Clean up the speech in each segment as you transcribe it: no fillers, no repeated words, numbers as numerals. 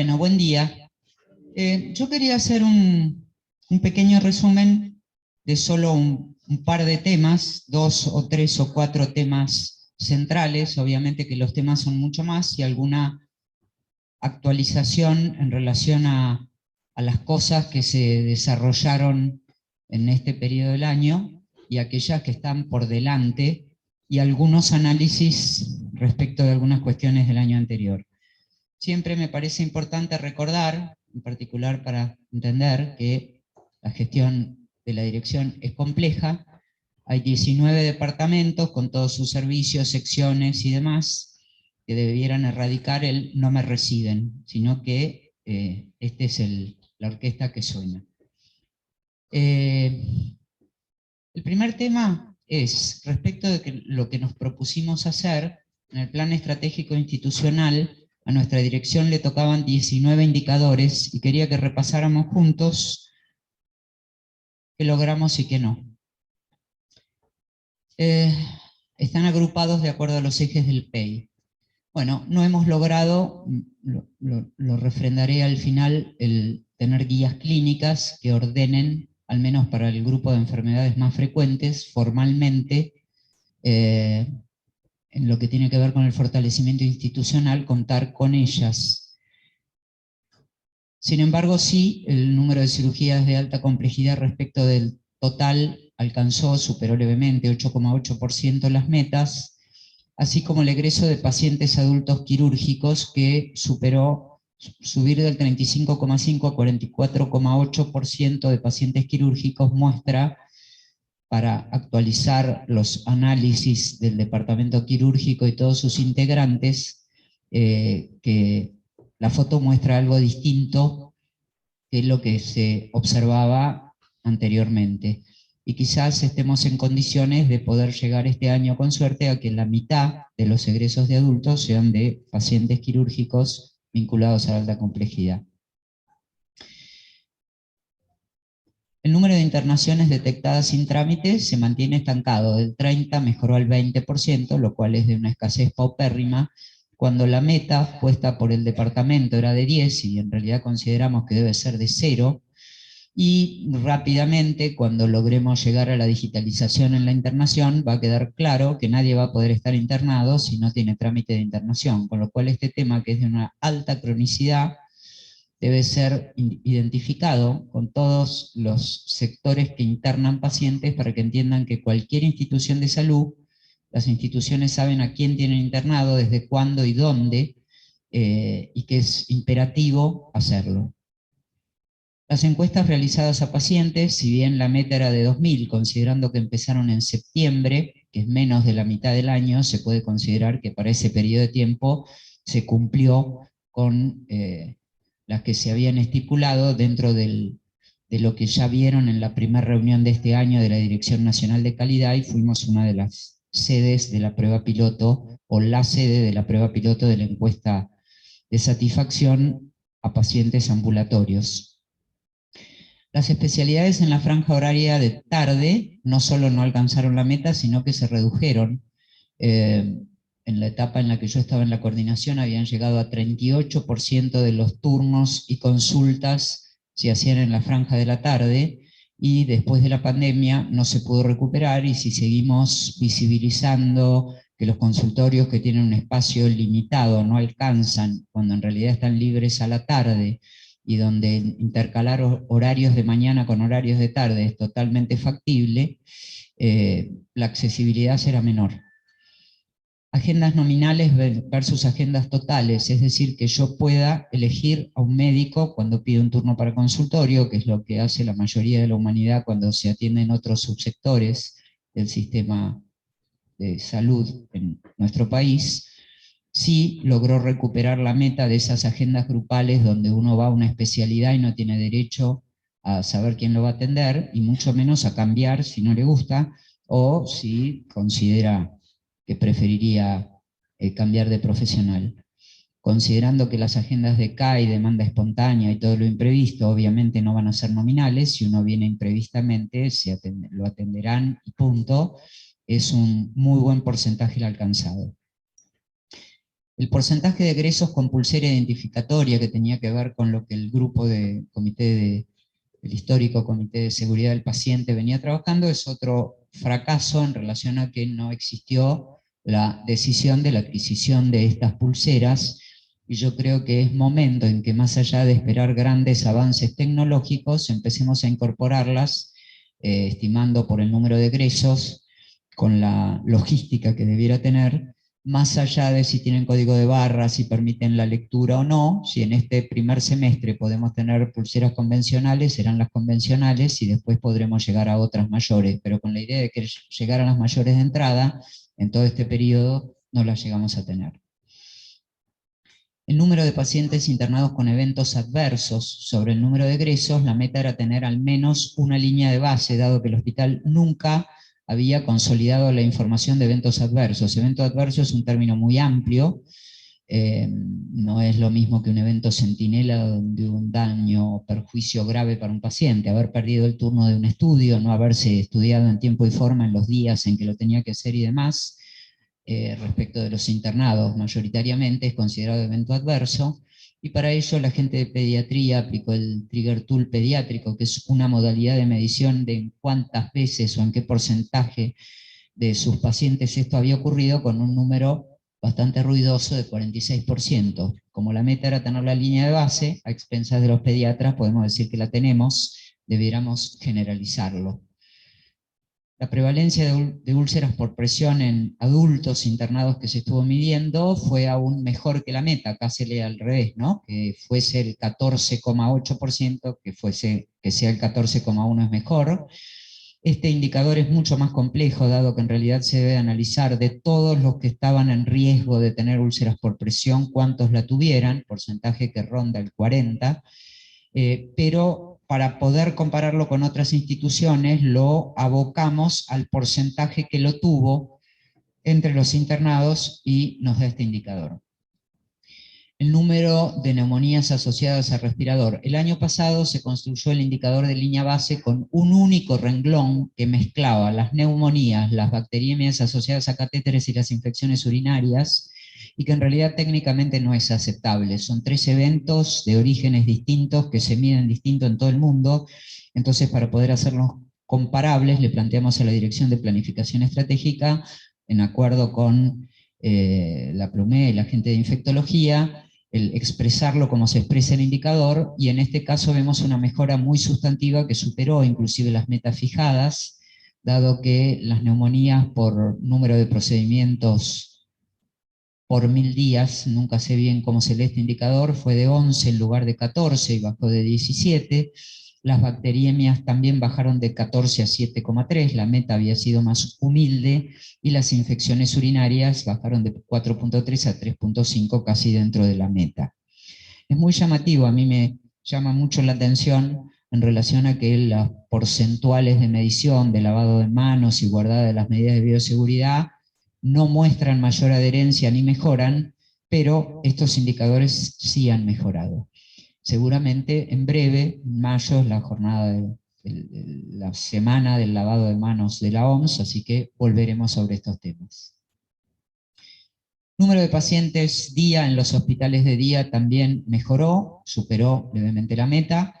Bueno, buen día. Yo quería hacer un pequeño resumen de solo un par de temas, 2 o 3 o 4 temas centrales, obviamente que los temas son mucho más, y alguna actualización en relación a las cosas que se desarrollaron en este periodo del año y aquellas que están por delante, y algunos análisis respecto de algunas cuestiones del año anterior. Siempre me parece importante recordar, en particular para entender que la gestión de la dirección es compleja. Hay 19 departamentos con todos sus servicios, secciones y demás, que debieran erradicar el no me reciben, sino que esta es la orquesta que suena. El primer tema es respecto de lo que nos propusimos hacer en el plan estratégico institucional. A nuestra dirección le tocaban 19 indicadores y quería que repasáramos juntos qué logramos y qué no. Están agrupados de acuerdo a los ejes del PEI. Bueno, no hemos logrado, lo refrendaré al final, el tener guías clínicas que ordenen, al menos para el grupo de enfermedades más frecuentes, formalmente, en lo que tiene que ver con el fortalecimiento institucional, contar con ellas. Sin embargo, sí, el número de cirugías de alta complejidad respecto del total superó levemente 8,8% las metas, así como el egreso de pacientes adultos quirúrgicos, que superó subir del 35,5 a 44,8% de pacientes quirúrgicos, muestra, para actualizar los análisis del departamento quirúrgico y todos sus integrantes, que la foto muestra algo distinto de lo que se observaba anteriormente. Y quizás estemos en condiciones de poder llegar este año con suerte a que la mitad de los egresos de adultos sean de pacientes quirúrgicos vinculados a alta complejidad. El número de internaciones detectadas sin trámite se mantiene estancado, del 30 mejoró al 20%, lo cual es de una escasez paupérrima, cuando la meta puesta por el departamento era de 10 y en realidad consideramos que debe ser de 0, y rápidamente, cuando logremos llegar a la digitalización en la internación, va a quedar claro que nadie va a poder estar internado si no tiene trámite de internación, con lo cual este tema, que es de una alta cronicidad, debe ser identificado con todos los sectores que internan pacientes para que entiendan que cualquier institución de salud, las instituciones saben a quién tienen internado, desde cuándo y dónde, y que es imperativo hacerlo. Las encuestas realizadas a pacientes, si bien la meta era de 2.000, considerando que empezaron en septiembre, que es menos de la mitad del año, se puede considerar que para ese periodo de tiempo se cumplió con las que se habían estipulado dentro de lo que ya vieron en la primera reunión de este año de la Dirección Nacional de Calidad, y fuimos una de las sedes de la prueba piloto, o la sede de la prueba piloto de la encuesta de satisfacción a pacientes ambulatorios. Las especialidades en la franja horaria de tarde no solo no alcanzaron la meta, sino que se redujeron. En la etapa en la que yo estaba en la coordinación habían llegado a 38% de los turnos y consultas se hacían en la franja de la tarde, y después de la pandemia no se pudo recuperar, y si seguimos visibilizando que los consultorios que tienen un espacio limitado no alcanzan, cuando en realidad están libres a la tarde, y donde intercalar horarios de mañana con horarios de tarde es totalmente factible, la accesibilidad será menor. Agendas nominales versus agendas totales, es decir, que yo pueda elegir a un médico cuando pido un turno para consultorio, que es lo que hace la mayoría de la humanidad cuando se atienden otros subsectores del sistema de salud en nuestro país. Sí logró recuperar la meta de esas agendas grupales donde uno va a una especialidad y no tiene derecho a saber quién lo va a atender, y mucho menos a cambiar si no le gusta, o si considera que preferiría cambiar de profesional. Considerando que las agendas de CAI, demanda espontánea y todo lo imprevisto, obviamente no van a ser nominales. Si uno viene imprevistamente, lo atenderán y punto. Es un muy buen porcentaje el alcanzado. El porcentaje de egresos con pulsera identificatoria, que tenía que ver con lo que el grupo de el histórico Comité de Seguridad del Paciente venía trabajando, es otro fracaso en relación a que no existió la decisión de la adquisición de estas pulseras, y yo creo que es momento en que, más allá de esperar grandes avances tecnológicos, empecemos a incorporarlas, estimando por el número de egresos, con la logística que debiera tener, más allá de si tienen código de barras, si permiten la lectura o no. Si en este primer semestre podemos tener pulseras convencionales, serán las convencionales, y después podremos llegar a otras mayores, pero con la idea de que llegar a las mayores de entrada, en todo este periodo no las llegamos a tener. El número de pacientes internados con eventos adversos sobre el número de egresos, la meta era tener al menos una línea de base, dado que el hospital nunca había consolidado la información de eventos adversos. Evento adverso es un término muy amplio, no es lo mismo que un evento centinela de un daño o perjuicio grave para un paciente, haber perdido el turno de un estudio, no haberse estudiado en tiempo y forma en los días en que lo tenía que hacer y demás. Respecto de los internados, mayoritariamente es considerado evento adverso, y para ello la gente de pediatría aplicó el Trigger Tool pediátrico, que es una modalidad de medición de en cuántas veces o en qué porcentaje de sus pacientes esto había ocurrido, con un número bastante ruidoso de 46%. Como la meta era tener la línea de base, a expensas de los pediatras, podemos decir que la tenemos, debiéramos generalizarlo. La prevalencia de úlceras por presión en adultos internados que se estuvo midiendo fue aún mejor que la meta, casi al revés, ¿no? Que fuese el 14,8%, que sea el 14,1% es mejor. Este indicador es mucho más complejo, dado que en realidad se debe analizar de todos los que estaban en riesgo de tener úlceras por presión, cuántos la tuvieran, porcentaje que ronda el 40%, pero para poder compararlo con otras instituciones lo abocamos al porcentaje que lo tuvo entre los internados y nos da este indicador. El número de neumonías asociadas al respirador. El año pasado se construyó el indicador de línea base con un único renglón que mezclaba las neumonías, las bacteriemias asociadas a catéteres y las infecciones urinarias, y que en realidad técnicamente no es aceptable. Son 3 eventos de orígenes distintos que se miden distinto en todo el mundo. Entonces, para poder hacerlos comparables, le planteamos a la Dirección de Planificación Estratégica, en acuerdo con la PLUME y la gente de infectología, el expresarlo como se expresa el indicador, y en este caso vemos una mejora muy sustantiva que superó inclusive las metas fijadas, dado que las neumonías por número de procedimientos por 1000 días, nunca sé bien cómo se lee este indicador, fue de 11 en lugar de 14 y bajó de 17. Las bacteriemias también bajaron de 14 a 7,3, la meta había sido más humilde, y las infecciones urinarias bajaron de 4,3 a 3,5, casi dentro de la meta. Es muy llamativo, a mí me llama mucho la atención en relación a que las porcentuales de medición de lavado de manos y guardada de las medidas de bioseguridad no muestran mayor adherencia ni mejoran, pero estos indicadores sí han mejorado. Seguramente en breve, en mayo, es la jornada la semana del lavado de manos de la OMS, así que volveremos sobre estos temas. Número de pacientes día en los hospitales de día también mejoró, superó levemente la meta.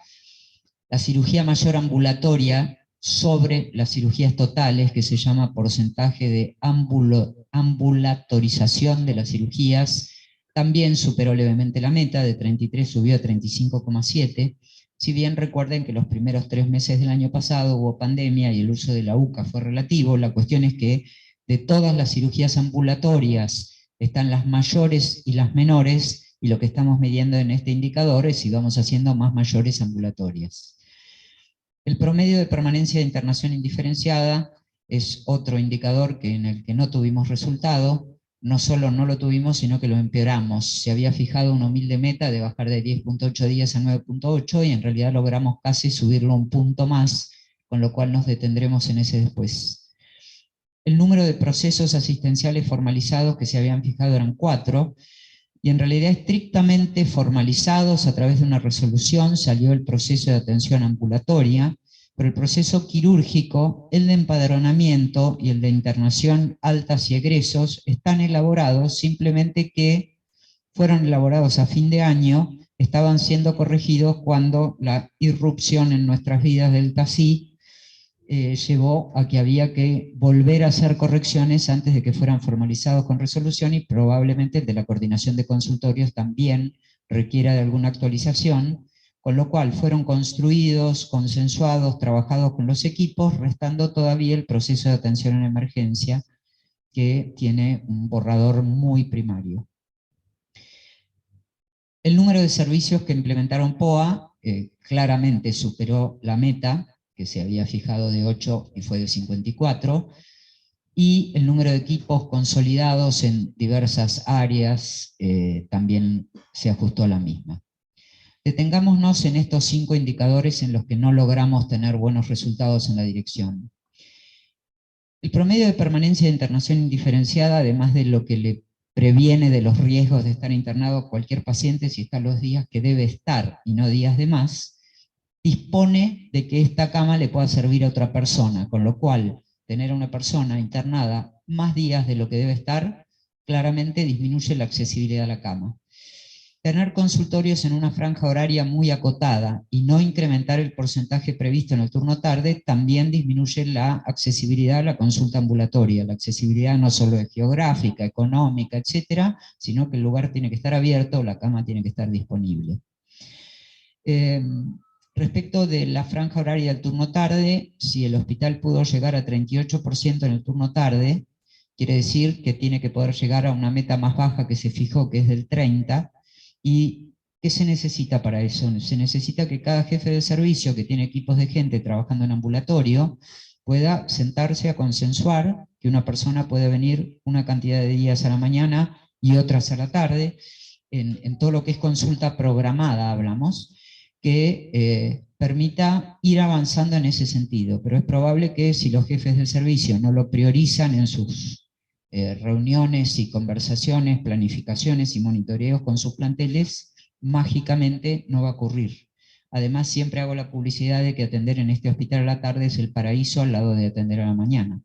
La cirugía mayor ambulatoria sobre las cirugías totales, que se llama porcentaje de ambulatorización de las cirugías, también superó levemente la meta, de 33 subió a 35,7, si bien recuerden que los primeros 3 meses del año pasado hubo pandemia y el uso de la UCA fue relativo. La cuestión es que de todas las cirugías ambulatorias están las mayores y las menores, y lo que estamos midiendo en este indicador es si vamos haciendo más mayores ambulatorias. El promedio de permanencia de internación indiferenciada es otro indicador en el que no tuvimos resultado. No solo no lo tuvimos, sino que lo empeoramos. Se había fijado una humilde meta de bajar de 10,8 días a 9,8, y en realidad logramos casi subirlo un punto más, con lo cual nos detendremos en ese después. El número de procesos asistenciales formalizados que se habían fijado eran 4, y en realidad estrictamente formalizados a través de una resolución salió el proceso de atención ambulatoria, pero el proceso quirúrgico, el de empadronamiento y el de internación, altas y egresos están elaborados, simplemente que fueron elaborados a fin de año estaban siendo corregidos cuando la irrupción en nuestras vidas del TASI llevó a que había que volver a hacer correcciones antes de que fueran formalizados con resolución, y probablemente el de la coordinación de consultorios también requiera de alguna actualización, con lo cual fueron construidos, consensuados, trabajados con los equipos, restando todavía el proceso de atención en emergencia, que tiene un borrador muy primario. El número de servicios que implementaron POA claramente superó la meta, que se había fijado de 8 y fue de 54, y el número de equipos consolidados en diversas áreas también se ajustó a la misma. Detengámonos en estos 5 indicadores en los que no logramos tener buenos resultados en la dirección. El promedio de permanencia de internación indiferenciada, además de lo que le previene de los riesgos de estar internado cualquier paciente si está los días que debe estar y no días de más, dispone de que esta cama le pueda servir a otra persona, con lo cual tener a una persona internada más días de lo que debe estar claramente disminuye la accesibilidad a la cama. Tener consultorios en una franja horaria muy acotada y no incrementar el porcentaje previsto en el turno tarde también disminuye la accesibilidad a la consulta ambulatoria. La accesibilidad no solo es geográfica, económica, etcétera, sino que el lugar tiene que estar abierto, la cama tiene que estar disponible. Respecto de la franja horaria del turno tarde, si el hospital pudo llegar a 38% en el turno tarde, quiere decir que tiene que poder llegar a una meta más baja que se fijó, que es del 30%. ¿Y qué se necesita para eso? Se necesita que cada jefe de servicio que tiene equipos de gente trabajando en ambulatorio pueda sentarse a consensuar que una persona puede venir una cantidad de días a la mañana y otras a la tarde, en todo lo que es consulta programada hablamos, que permita ir avanzando en ese sentido. Pero es probable que si los jefes del servicio no lo priorizan en sus reuniones y conversaciones, planificaciones y monitoreos con sus planteles, mágicamente no va a ocurrir. Además, siempre hago la publicidad de que atender en este hospital a la tarde es el paraíso al lado de atender a la mañana.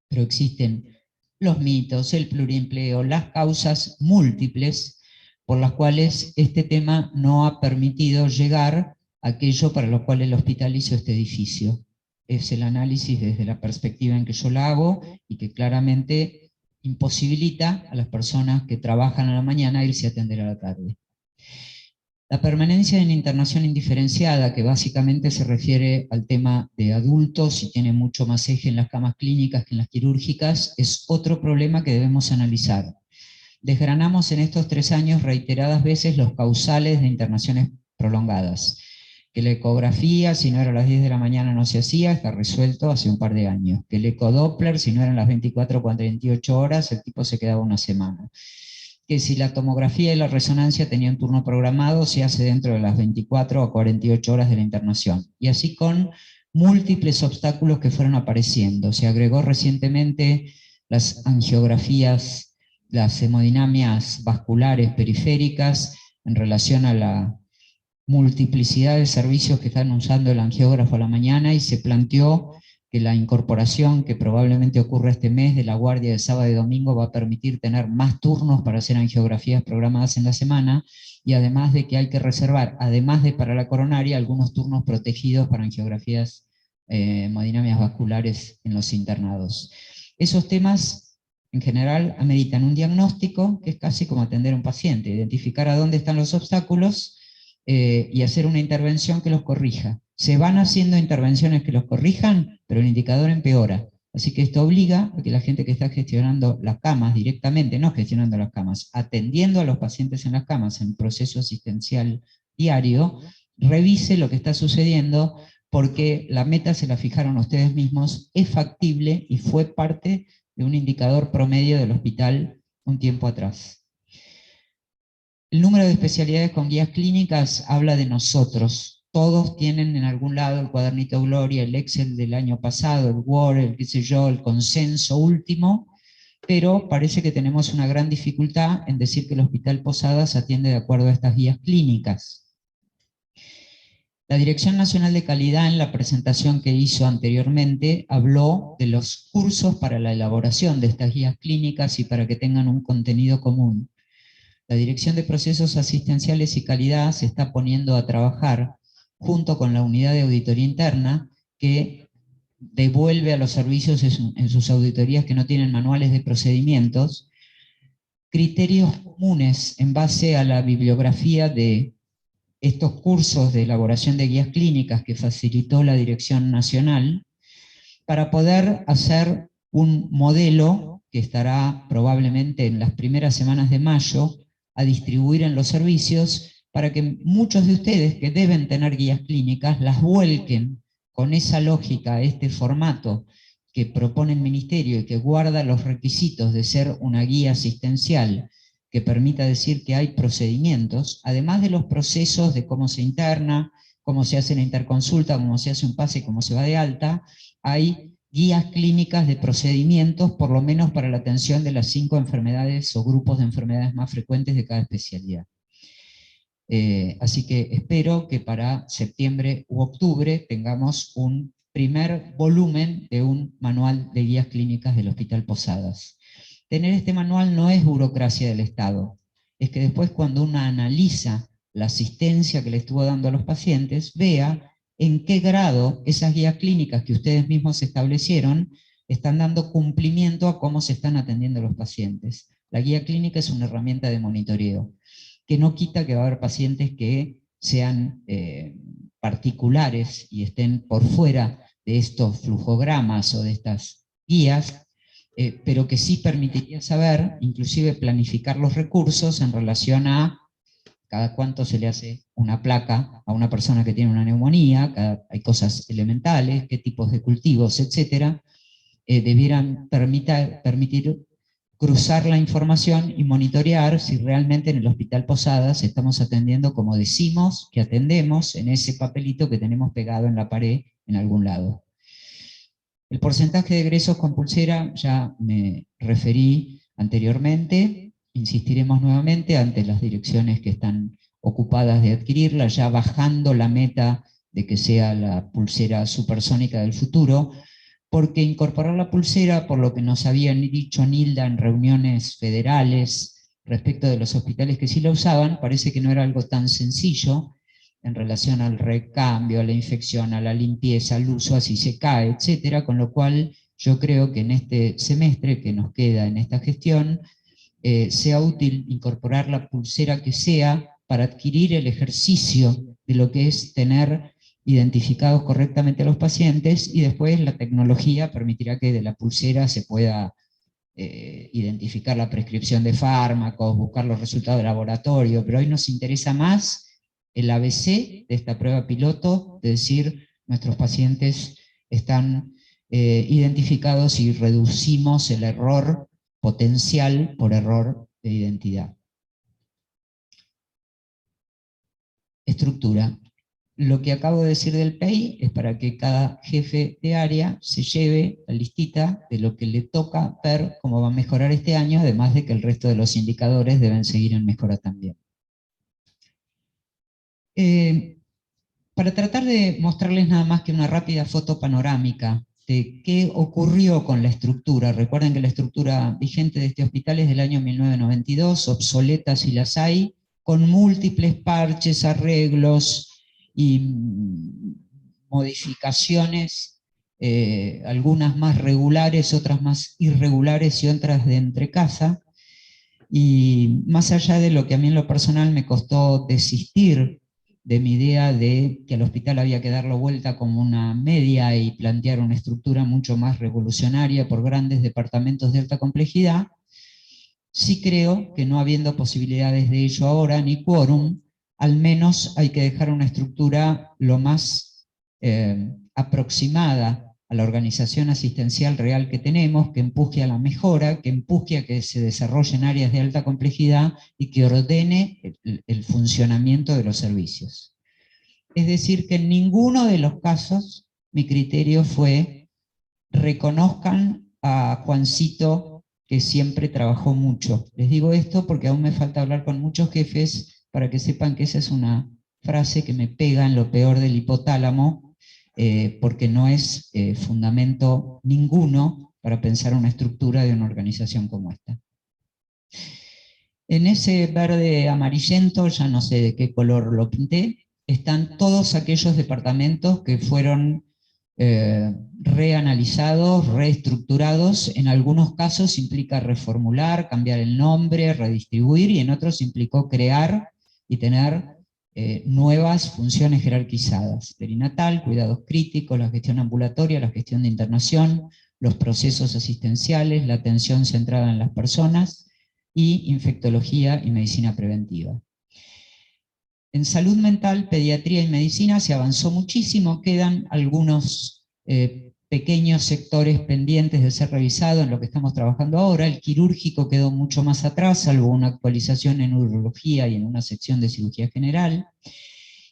Pero existen los mitos, el pluriempleo, las causas múltiples por las cuales este tema no ha permitido llegar a aquello para lo cual el hospital hizo este edificio. Es el análisis desde la perspectiva en que yo la hago y que claramente imposibilita a las personas que trabajan a la mañana irse a atender a la tarde. La permanencia en internación indiferenciada, que básicamente se refiere al tema de adultos y tiene mucho más eje en las camas clínicas que en las quirúrgicas, es otro problema que debemos analizar. Desgranamos en estos 3 años reiteradas veces los causales de internaciones prolongadas. Que la ecografía, si no era a las 10 de la mañana, no se hacía, está resuelto hace un par de años. Que el ecodoppler, si no eran las 24 o 48 horas, el tipo se quedaba una semana. Que si la tomografía y la resonancia tenían un turno programado, se hace dentro de las 24 o 48 horas de la internación. Y así con múltiples obstáculos que fueron apareciendo. Se agregó recientemente las angiografías, las hemodinamias vasculares periféricas en relación a la multiplicidad de servicios que están usando el angiógrafo a la mañana, y se planteó que la incorporación que probablemente ocurra este mes de la guardia de sábado y domingo va a permitir tener más turnos para hacer angiografías programadas en la semana, y además de que hay que reservar, además de para la coronaria, algunos turnos protegidos para angiografías hemodinamias vasculares en los internados. Esos temas en general ameritan un diagnóstico que es casi como atender a un paciente, identificar a dónde están los obstáculos y hacer una intervención que los corrija. Se van haciendo intervenciones que los corrijan, pero el indicador empeora. Así que esto obliga a que la gente que está gestionando las camas directamente, no gestionando las camas, atendiendo a los pacientes en las camas en proceso asistencial diario, revise lo que está sucediendo, porque la meta se la fijaron ustedes mismos, es factible y fue parte de un indicador promedio del hospital un tiempo atrás. El número de especialidades con guías clínicas habla de nosotros. Todos tienen en algún lado el cuadernito Gloria, el Excel del año pasado, el Word, el qué sé yo, el consenso último, pero parece que tenemos una gran dificultad en decir que el Hospital Posadas atiende de acuerdo a estas guías clínicas. La Dirección Nacional de Calidad, en la presentación que hizo anteriormente, habló de los cursos para la elaboración de estas guías clínicas y para que tengan un contenido común. La Dirección de Procesos Asistenciales y Calidad se está poniendo a trabajar junto con la Unidad de Auditoría Interna, que devuelve a los servicios en sus auditorías que no tienen manuales de procedimientos, criterios comunes en base a la bibliografía de estos cursos de elaboración de guías clínicas que facilitó la Dirección Nacional, para poder hacer un modelo que estará probablemente en las primeras semanas de mayo a distribuir en los servicios, para que muchos de ustedes que deben tener guías clínicas las vuelquen con esa lógica a este formato que propone el Ministerio y que guarda los requisitos de ser una guía asistencial que permita decir que hay procedimientos, además de los procesos de cómo se interna, cómo se hace la interconsulta, cómo se hace un pase y cómo se va de alta. Hay guías clínicas de procedimientos, por lo menos para la atención de las 5 enfermedades o grupos de enfermedades más frecuentes de cada especialidad. Así que espero que para septiembre u octubre tengamos un primer volumen de un manual de guías clínicas del Hospital Posadas. Tener este manual no es burocracia del Estado, es que después cuando uno analiza la asistencia que le estuvo dando a los pacientes, vea en qué grado esas guías clínicas que ustedes mismos establecieron están dando cumplimiento a cómo se están atendiendo los pacientes. La guía clínica es una herramienta de monitoreo, que no quita que va a haber pacientes que sean particulares y estén por fuera de estos flujogramas o de estas guías, pero que sí permitiría saber, inclusive planificar los recursos en relación a cada cuánto se le hace una placa a una persona que tiene una neumonía, hay cosas elementales, qué tipos de cultivos, etcétera, debieran permitir cruzar la información y monitorear si realmente en el Hospital Posadas estamos atendiendo como decimos que atendemos en ese papelito que tenemos pegado en la pared en algún lado. El porcentaje de egresos con pulsera ya me referí anteriormente, insistiremos nuevamente ante las direcciones que están ocupadas de adquirirla, ya bajando la meta de que sea la pulsera supersónica del futuro, porque incorporar la pulsera, por lo que nos había dicho Nilda en reuniones federales respecto de los hospitales que sí la usaban, parece que no era algo tan sencillo en relación al recambio, a la infección, a la limpieza, al uso, así se cae, etcétera, con lo cual yo creo que en este semestre que nos queda en esta gestión, sea útil incorporar la pulsera que sea para adquirir el ejercicio de lo que es tener identificados correctamente a los pacientes, y después la tecnología permitirá que de la pulsera se pueda identificar la prescripción de fármacos, buscar los resultados de laboratorio, pero hoy nos interesa más el ABC de esta prueba piloto, de decir, nuestros pacientes están identificados y reducimos el error potencial por error de identidad. Estructura. Lo que acabo de decir del PEI es para que cada jefe de área se lleve la listita de lo que le toca ver cómo va a mejorar este año, además de que el resto de los indicadores deben seguir en mejora también. Para tratar de mostrarles nada más que una rápida foto panorámica de qué ocurrió con la estructura. Recuerden que la estructura vigente de este hospital es del año 1992, obsoleta si las hay, con múltiples parches, arreglos y modificaciones, algunas más regulares, otras más irregulares y otras de entrecasa. Y más allá de lo que a mí en lo personal me costó desistir de mi idea de que al hospital había que darlo vuelta como una media y plantear una estructura mucho más revolucionaria por grandes departamentos de alta complejidad, sí creo que no habiendo posibilidades de ello ahora, ni quórum, al menos hay que dejar una estructura lo más aproximada a la organización asistencial real que tenemos, que empuje a la mejora, que empuje a que se desarrollen áreas de alta complejidad y que ordene el funcionamiento de los servicios. Es decir, que en ninguno de los casos mi criterio fue reconozcan a Juancito, que siempre trabajó mucho. Les digo esto porque aún me falta hablar con muchos jefes para que sepan que esa es una frase que me pega en lo peor del hipotálamo, porque no es fundamento ninguno para pensar una estructura de una organización como esta. En ese verde amarillento, ya no sé de qué color lo pinté, están todos aquellos departamentos que fueron reanalizados, reestructurados. En algunos casos implica reformular, cambiar el nombre, redistribuir, y en otros implicó crear y tener nuevas funciones jerarquizadas: perinatal, cuidados críticos, la gestión ambulatoria, la gestión de internación, los procesos asistenciales, la atención centrada en las personas, y infectología y medicina preventiva. En salud mental, pediatría y medicina se avanzó muchísimo, quedan algunos pequeños sectores pendientes de ser revisados en lo que estamos trabajando ahora. El quirúrgico quedó mucho más atrás, salvo una actualización en urología y en una sección de cirugía general.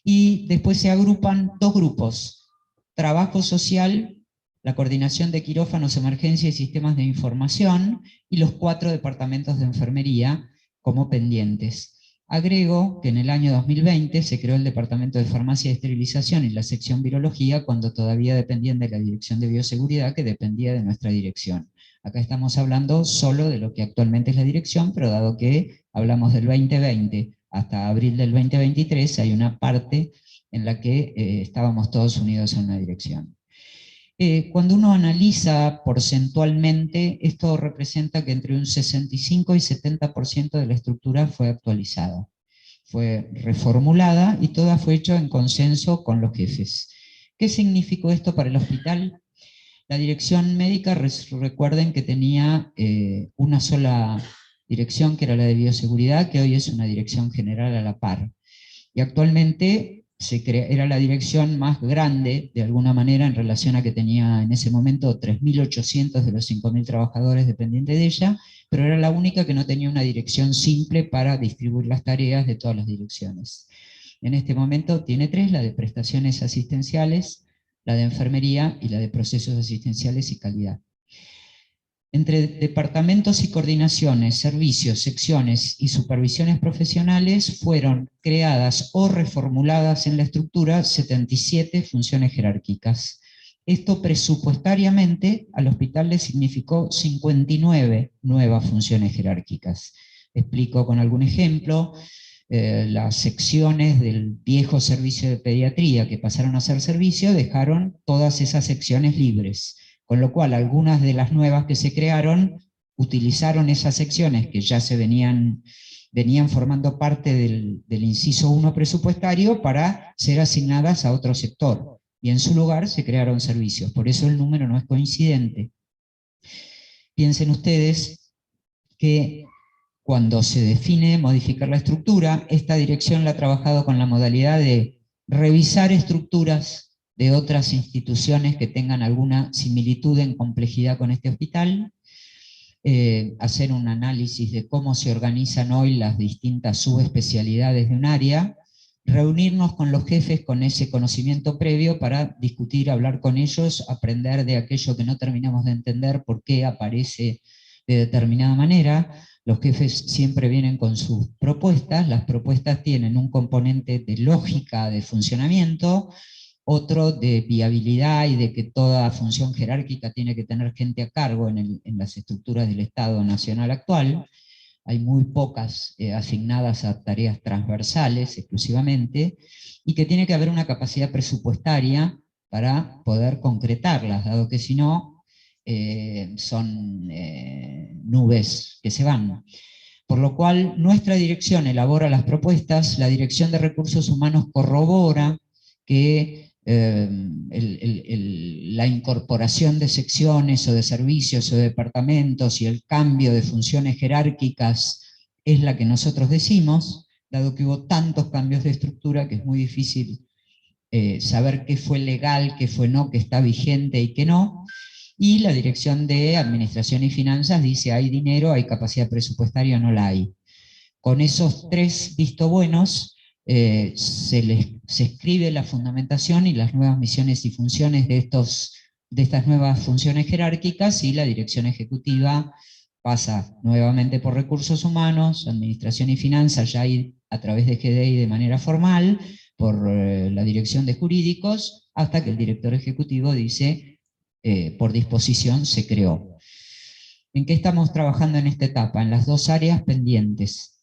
Y después se agrupan dos grupos: trabajo social, la coordinación de quirófanos, emergencia y sistemas de información, y los 4 departamentos de enfermería como pendientes. Agrego que en el año 2020 se creó el Departamento de Farmacia y Esterilización y la sección Virología, cuando todavía dependían de la Dirección de Bioseguridad, que dependía de nuestra dirección. Acá estamos hablando solo de lo que actualmente es la dirección, pero dado que hablamos del 2020 hasta abril del 2023, hay una parte en la que estábamos todos unidos en una dirección. Cuando uno analiza porcentualmente, esto representa que entre un 65 y 70% de la estructura fue actualizada, fue reformulada, y toda fue hecha en consenso con los jefes. ¿Qué significó esto para el hospital? La dirección médica, recuerden que tenía una sola dirección, que era la de bioseguridad, que hoy es una dirección general a la par. Y actualmente era la dirección más grande, de alguna manera, en relación a que tenía en ese momento 3.800 de los 5.000 trabajadores dependientes de ella, pero era la única que no tenía una dirección simple para distribuir las tareas de todas las direcciones. En este momento tiene 3, la de prestaciones asistenciales, la de enfermería y la de procesos asistenciales y calidad. Entre departamentos y coordinaciones, servicios, secciones y supervisiones profesionales fueron creadas o reformuladas en la estructura 77 funciones jerárquicas. Esto presupuestariamente al hospital le significó 59 nuevas funciones jerárquicas. Explico con algún ejemplo. Las secciones del viejo servicio de pediatría que pasaron a ser servicio dejaron todas esas secciones libres, con lo cual algunas de las nuevas que se crearon utilizaron esas secciones que ya venían formando parte del inciso 1 presupuestario para ser asignadas a otro sector, y en su lugar se crearon servicios. Por eso el número no es coincidente. Piensen ustedes que cuando se define modificar la estructura, esta dirección la ha trabajado con la modalidad de revisar estructuras de otras instituciones que tengan alguna similitud en complejidad con este hospital, hacer un análisis de cómo se organizan hoy las distintas subespecialidades de un área, reunirnos con los jefes con ese conocimiento previo para discutir, hablar con ellos, aprender de aquello que no terminamos de entender, por qué aparece de determinada manera. Los jefes siempre vienen con sus propuestas, las propuestas tienen un componente de lógica de funcionamiento, otro de viabilidad y de que toda función jerárquica tiene que tener gente a cargo en las estructuras del Estado Nacional actual. Hay muy pocas asignadas a tareas transversales exclusivamente, y que tiene que haber una capacidad presupuestaria para poder concretarlas, dado que si no, son nubes que se van. Por lo cual, nuestra dirección elabora las propuestas, la Dirección de Recursos Humanos corrobora que la incorporación de secciones o de servicios o de departamentos y el cambio de funciones jerárquicas es la que nosotros decimos, dado que hubo tantos cambios de estructura que es muy difícil saber qué fue legal, qué fue no, qué está vigente y qué no. Y la Dirección de Administración y Finanzas dice: hay dinero, hay capacidad presupuestaria, no la hay. Con esos 3 vistos buenos, se escribe la fundamentación y las nuevas misiones y funciones de estas nuevas funciones jerárquicas, y la dirección ejecutiva pasa nuevamente por recursos humanos, administración y finanzas, ya a través de GDI de manera formal, por la dirección de jurídicos, hasta que el director ejecutivo dice, por disposición se creó. ¿En qué estamos trabajando en esta etapa? En las 2 áreas pendientes.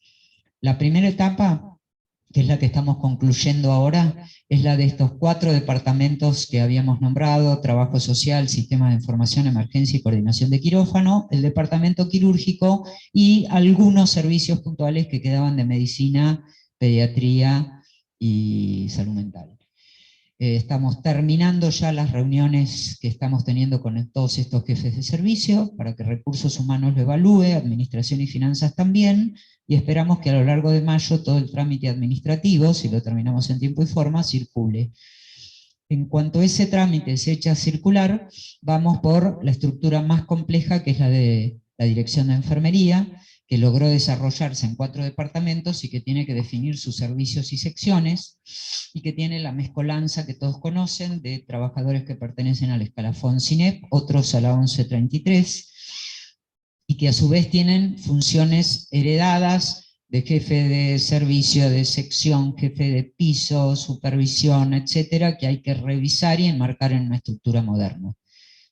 La primera etapa, que es la que estamos concluyendo ahora, es la de estos 4 departamentos que habíamos nombrado: trabajo social, sistemas de información, emergencia y coordinación de quirófano, el departamento quirúrgico y algunos servicios puntuales que quedaban de medicina, pediatría y salud mental. Estamos terminando ya las reuniones que estamos teniendo con todos estos jefes de servicio para que recursos humanos lo evalúe, administración y finanzas también, y esperamos que a lo largo de mayo todo el trámite administrativo, si lo terminamos en tiempo y forma, circule. En cuanto ese trámite se echa a circular, vamos por la estructura más compleja, que es la de la dirección de enfermería, que logró desarrollarse en 4 departamentos y que tiene que definir sus servicios y secciones, y que tiene la mezcolanza que todos conocen de trabajadores que pertenecen al escalafón CINEP, otros a la 1133, y que a su vez tienen funciones heredadas de jefe de servicio, de sección, jefe de piso, supervisión, etcétera, que hay que revisar y enmarcar en una estructura moderna.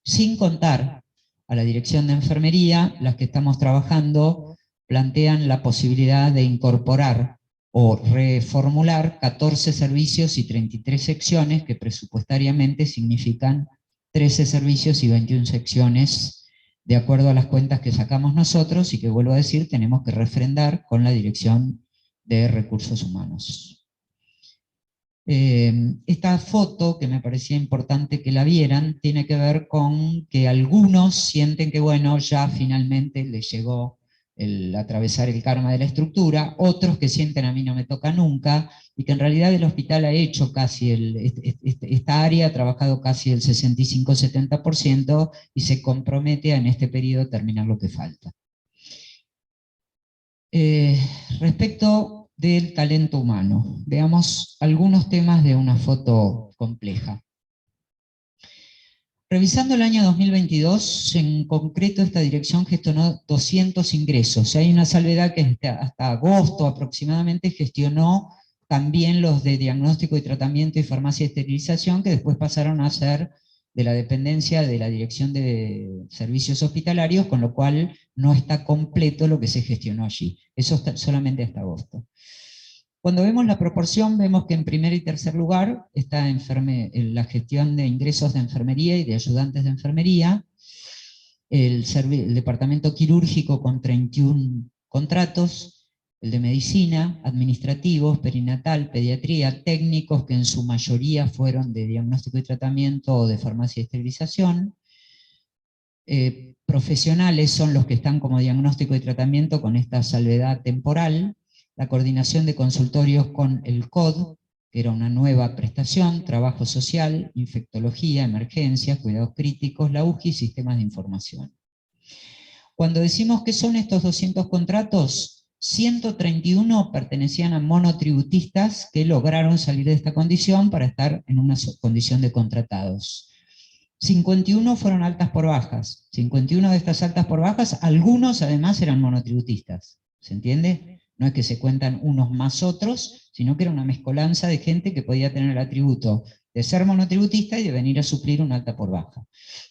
Sin contar a la dirección de enfermería, las que estamos trabajando plantean la posibilidad de incorporar o reformular 14 servicios y 33 secciones, que presupuestariamente significan 13 servicios y 21 secciones, de acuerdo a las cuentas que sacamos nosotros y que, vuelvo a decir, tenemos que refrendar con la Dirección de Recursos Humanos. Esta foto, que me parecía importante que la vieran, tiene que ver con que algunos sienten que, bueno, ya finalmente les llegó el atravesar el karma de la estructura, otros que sienten a mí no me toca nunca, y que en realidad el hospital ha hecho casi, esta área ha trabajado casi el 65-70% y se compromete a en este periodo terminar lo que falta. Respecto del talento humano, veamos algunos temas de una foto compleja. Revisando el año 2022, en concreto esta dirección gestionó 200 ingresos. Hay una salvedad que hasta agosto aproximadamente gestionó también los de diagnóstico y tratamiento y farmacia y esterilización, que después pasaron a ser de la dependencia de la Dirección de Servicios Hospitalarios, con lo cual no está completo lo que se gestionó allí. Eso está solamente hasta agosto. Cuando vemos la proporción, vemos que en primer y tercer lugar está la gestión de ingresos de enfermería y de ayudantes de enfermería, el departamento quirúrgico con 31 contratos, el de medicina, administrativos, perinatal, pediatría, técnicos, que en su mayoría fueron de diagnóstico y tratamiento o de farmacia y esterilización. Profesionales son los que están como diagnóstico y tratamiento con esta salvedad temporal. La coordinación de consultorios con el COD, que era una nueva prestación, trabajo social, infectología, emergencias, cuidados críticos, la UJI y sistemas de información. Cuando decimos que son estos 200 contratos, 131 pertenecían a monotributistas que lograron salir de esta condición para estar en una condición de contratados. 51 fueron altas por bajas. 51 de estas altas por bajas, algunos además eran monotributistas. ¿Se entiende? No es que se cuentan unos más otros, sino que era una mezcolanza de gente que podía tener el atributo de ser monotributista y de venir a suplir una alta por baja.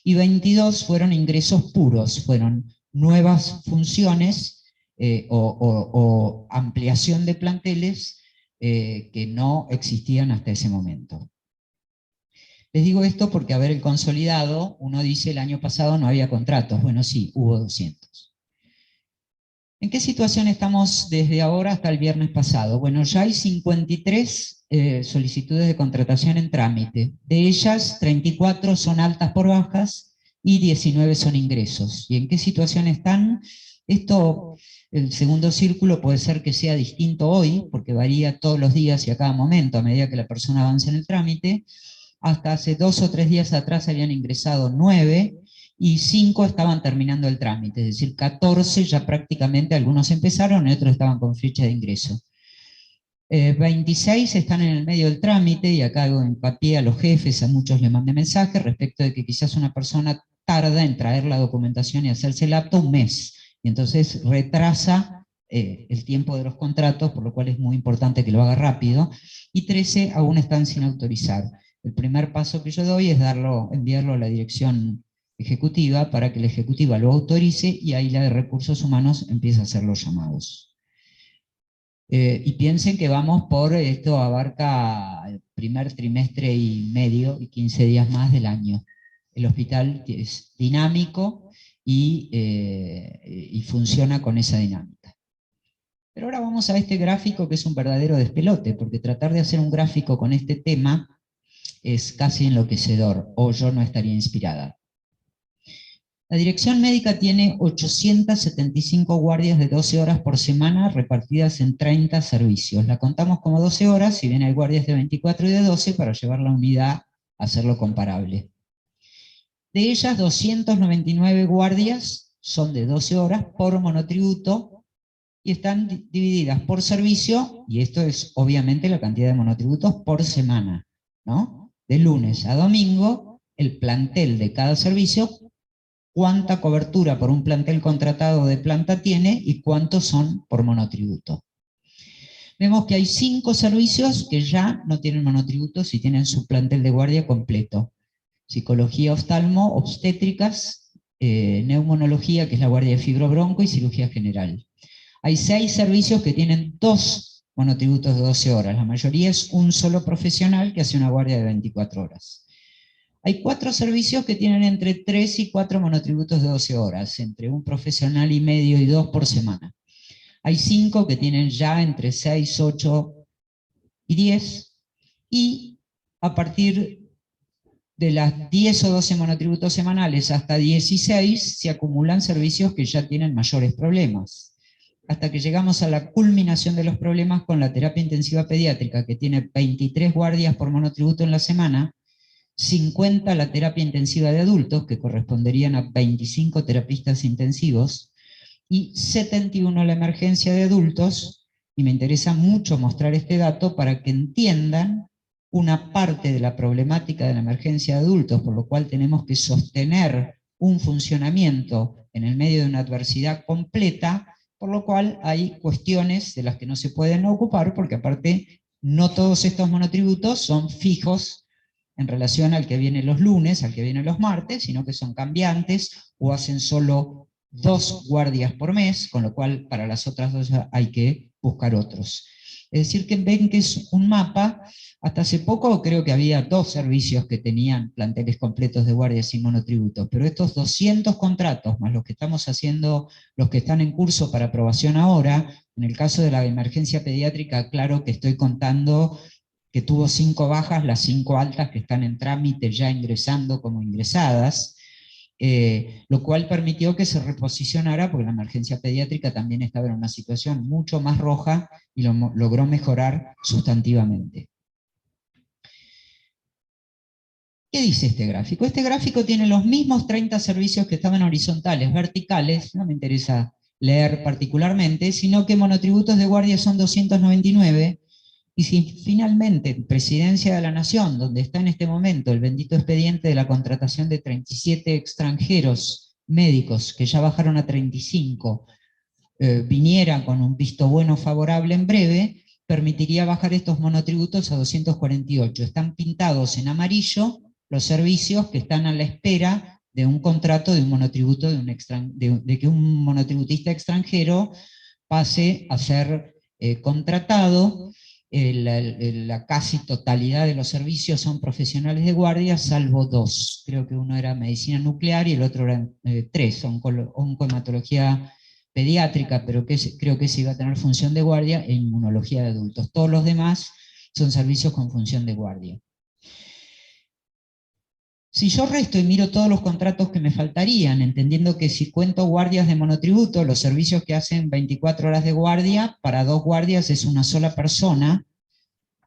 Y 22 fueron ingresos puros, fueron nuevas funciones o ampliación de planteles que no existían hasta ese momento. Les digo esto porque, a ver, el consolidado, uno dice el año pasado no había contratos. Bueno, sí, hubo 200. ¿En qué situación estamos desde ahora hasta el viernes pasado? Bueno, ya hay 53 solicitudes de contratación en trámite. De ellas, 34 son altas por bajas y 19 son ingresos. ¿Y en qué situación están? Esto, el segundo círculo puede ser que sea distinto hoy, porque varía todos los días y a cada momento, a medida que la persona avanza en el trámite. Hasta hace 2 o 3 días atrás habían ingresado 9 y 5 estaban terminando el trámite, es decir, 14 ya prácticamente, algunos empezaron y otros estaban con fecha de ingreso. 26 están en el medio del trámite, y acá hago hincapié a los jefes, a muchos les mandé mensajes respecto de que quizás una persona tarda en traer la documentación y hacerse el apto un mes, y entonces retrasa el tiempo de los contratos, por lo cual es muy importante que lo haga rápido, y 13 aún están sin autorizar. El primer paso que yo doy es enviarlo a la dirección ejecutiva para que la ejecutiva lo autorice, y ahí la de recursos humanos empieza a hacer los llamados. Y piensen que vamos por, esto abarca el primer trimestre y medio y 15 días más del año. El hospital es dinámico y funciona con esa dinámica. Pero ahora vamos a este gráfico que es un verdadero despelote, porque tratar de hacer un gráfico con este tema es casi enloquecedor, o yo no estaría inspirada. La dirección médica tiene 875 guardias de 12 horas por semana repartidas en 30 servicios. La contamos como 12 horas, si bien hay guardias de 24 y de 12, para llevar la unidad a hacerlo comparable. De ellas, 299 guardias son de 12 horas por monotributo y están divididas por servicio, y esto es obviamente la cantidad de monotributos por semana, ¿no? De lunes a domingo, el plantel de cada servicio, cuánta cobertura por un plantel contratado de planta tiene y cuántos son por monotributo. Vemos que hay 5 servicios que ya no tienen monotributos y tienen su plantel de guardia completo. Psicología oftalmo, obstétricas, neumonología, que es la guardia de fibrobronco, y cirugía general. Hay 6 servicios que tienen 2 monotributos de 12 horas. La mayoría es un solo profesional que hace una guardia de 24 horas. Hay 4 servicios que tienen entre 3 y 4 monotributos de 12 horas, entre un profesional y medio y 2 por semana. Hay 5 que tienen ya entre 6, 8 y 10, y a partir de las 10 o 12 monotributos semanales hasta 16 se acumulan servicios que ya tienen mayores problemas, hasta que llegamos a la culminación de los problemas con la terapia intensiva pediátrica, que tiene 23 guardias por monotributo en la semana, 50 la terapia intensiva de adultos, que corresponderían a 25 terapistas intensivos, y 71 la emergencia de adultos, y me interesa mucho mostrar este dato para que entiendan una parte de la problemática de la emergencia de adultos, por lo cual tenemos que sostener un funcionamiento en el medio de una adversidad completa, por lo cual hay cuestiones de las que no se pueden ocupar, porque aparte no todos estos monotributos son fijos en relación al que viene los lunes, al que viene los martes, sino que son cambiantes o hacen solo 2 guardias por mes, con lo cual para las otras 2 hay que buscar otros. Es decir, que ven que es un mapa. Hasta hace poco creo que había 2 servicios que tenían planteles completos de guardias sin monotributos, pero estos 200 contratos, más los que estamos haciendo, los que están en curso para aprobación ahora, en el caso de la emergencia pediátrica, claro que estoy contando que tuvo 5 bajas, las 5 altas que están en trámite ya ingresando como ingresadas, lo cual permitió que se reposicionara, porque la emergencia pediátrica también estaba en una situación mucho más roja y logró mejorar sustantivamente. ¿Qué dice este gráfico? Este gráfico tiene los mismos 30 servicios que estaban horizontales, verticales, no me interesa leer particularmente, sino que monotributos de guardia son 299, y si finalmente Presidencia de la Nación, donde está en este momento el bendito expediente de la contratación de 37 extranjeros médicos, que ya bajaron a 35, viniera con un visto bueno favorable en breve, permitiría bajar estos monotributos a 248. Están pintados en amarillo los servicios que están a la espera de un contrato de un monotributo de que un monotributista extranjero pase a ser contratado. La casi totalidad de los servicios son profesionales de guardia, salvo 2. Creo que uno era medicina nuclear y el otro eran 3, oncohematología pediátrica, pero creo que ese iba a tener función de guardia, e inmunología de adultos. Todos los demás son servicios con función de guardia. Si yo resto y miro todos los contratos que me faltarían, entendiendo que si cuento guardias de monotributo, los servicios que hacen 24 horas de guardia, para 2 guardias es una sola persona,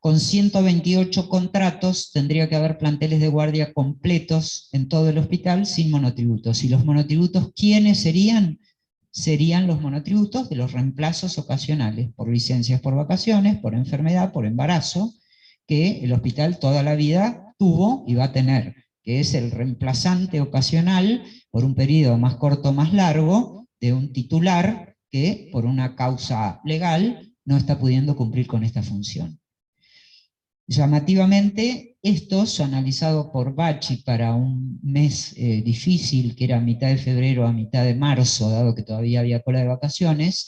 con 128 contratos tendría que haber planteles de guardia completos en todo el hospital sin monotributos. ¿Y los monotributos quiénes serían? Serían los monotributos de los reemplazos ocasionales, por licencias por vacaciones, por enfermedad, por embarazo, que el hospital toda la vida tuvo y va a tener, que es el reemplazante ocasional por un periodo más corto o más largo de un titular que por una causa legal no está pudiendo cumplir con esta función. Llamativamente, estos, analizados por Bachi para un mes difícil, que era a mitad de febrero a mitad de marzo, dado que todavía había cola de vacaciones,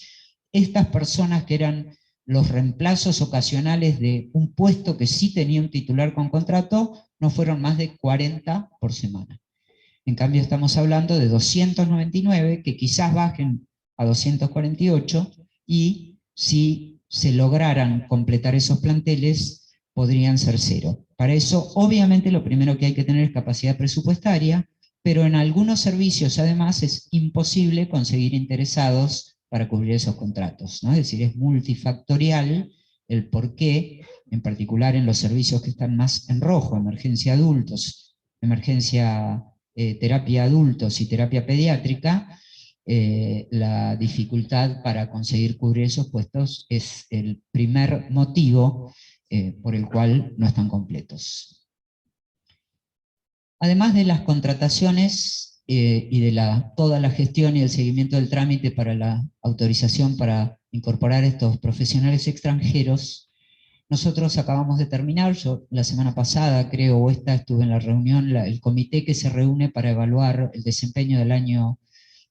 estas personas que eran los reemplazos ocasionales de un puesto que sí tenía un titular con contrato no fueron más de 40 por semana. En cambio estamos hablando de 299 que quizás bajen a 248 y si se lograran completar esos planteles podrían ser cero. Para eso obviamente lo primero que hay que tener es capacidad presupuestaria, pero en algunos servicios además es imposible conseguir interesados para cubrir esos contratos, ¿no? Es decir, es multifactorial el por qué, en particular en los servicios que están más en rojo, emergencia adultos, emergencia terapia adultos y terapia pediátrica, la dificultad para conseguir cubrir esos puestos es el primer motivo por el cual no están completos. Además de las contrataciones y de toda la gestión y el seguimiento del trámite para la autorización para incorporar estos profesionales extranjeros, nosotros acabamos de terminar, yo la semana pasada creo, o esta estuve en la reunión, el comité que se reúne para evaluar el desempeño del año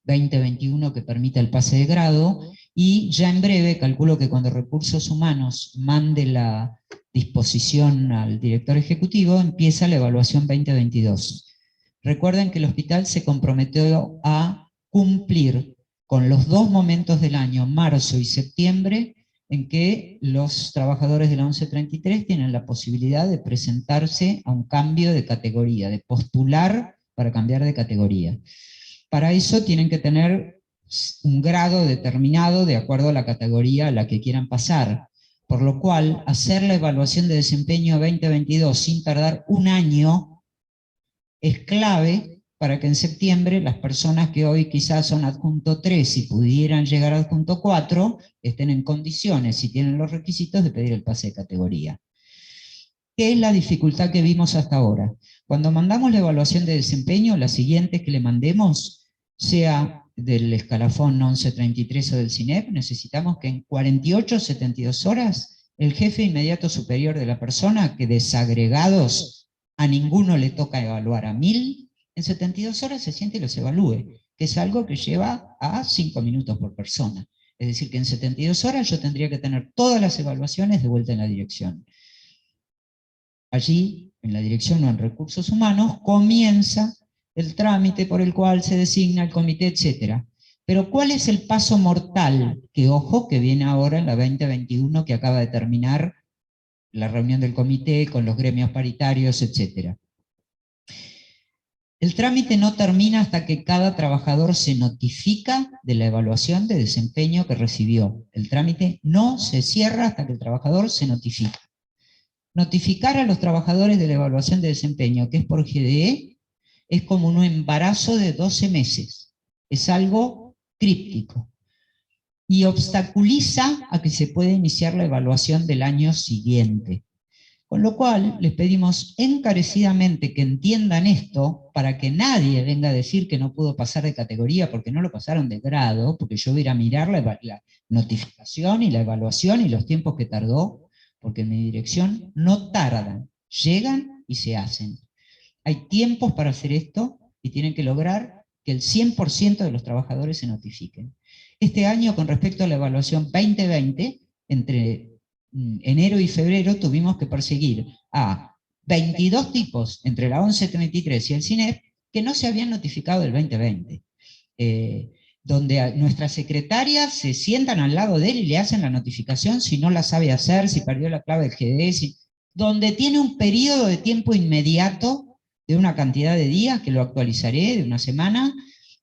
2021 que permite el pase de grado, y ya en breve, calculo que cuando Recursos Humanos mande la disposición al director ejecutivo, empieza la evaluación 2022. Recuerden que el hospital se comprometió a cumplir con los dos momentos del año, marzo y septiembre, en que los trabajadores de la 1133 tienen la posibilidad de presentarse a un cambio de categoría, de postular para cambiar de categoría. Para eso tienen que tener un grado determinado de acuerdo a la categoría a la que quieran pasar, por lo cual hacer la evaluación de desempeño 2022 sin tardar un año es clave para que en septiembre las personas que hoy quizás son adjunto 3 y pudieran llegar a adjunto 4 estén en condiciones, si tienen los requisitos, de pedir el pase de categoría. ¿Qué es la dificultad que vimos hasta ahora? Cuando mandamos la evaluación de desempeño, la siguiente que le mandemos, sea del escalafón 1133 o del CINEP, necesitamos que en 48 o 72 horas el jefe inmediato superior de la persona, que desagregados a ninguno le toca evaluar a 1000, en 72 horas se siente y los evalúe, que es algo que lleva a 5 minutos por persona. Es decir, que en 72 horas yo tendría que tener todas las evaluaciones de vuelta en la dirección. Allí, en la dirección o en recursos humanos, comienza el trámite por el cual se designa el comité, etc. Pero ¿cuál es el paso mortal? Que ojo, que viene ahora en la 2021 que acaba de terminar la reunión del comité con los gremios paritarios, etc. El trámite no termina hasta que cada trabajador se notifica de la evaluación de desempeño que recibió. El trámite no se cierra hasta que el trabajador se notifica. Notificar a los trabajadores de la evaluación de desempeño, que es por GDE, es como un embarazo de 12 meses. Es algo críptico. Y obstaculiza a que se pueda iniciar la evaluación del año siguiente. Con lo cual, les pedimos encarecidamente que entiendan esto para que nadie venga a decir que no pudo pasar de categoría porque no lo pasaron de grado, porque yo voy a ir a mirar la notificación y la evaluación y los tiempos que tardó, porque en mi dirección no tardan, llegan y se hacen. Hay tiempos para hacer esto y tienen que lograr que el 100% de los trabajadores se notifiquen. Este año, con respecto a la evaluación 2020, entre enero y febrero tuvimos que perseguir a 22 tipos entre la 1133 y el CINEP que no se habían notificado del 2020. Donde nuestras secretarias se sientan al lado de él y le hacen la notificación si no la sabe hacer, si perdió la clave del GDE, donde tiene un periodo de tiempo inmediato de una cantidad de días, que lo actualizaré, de una semana,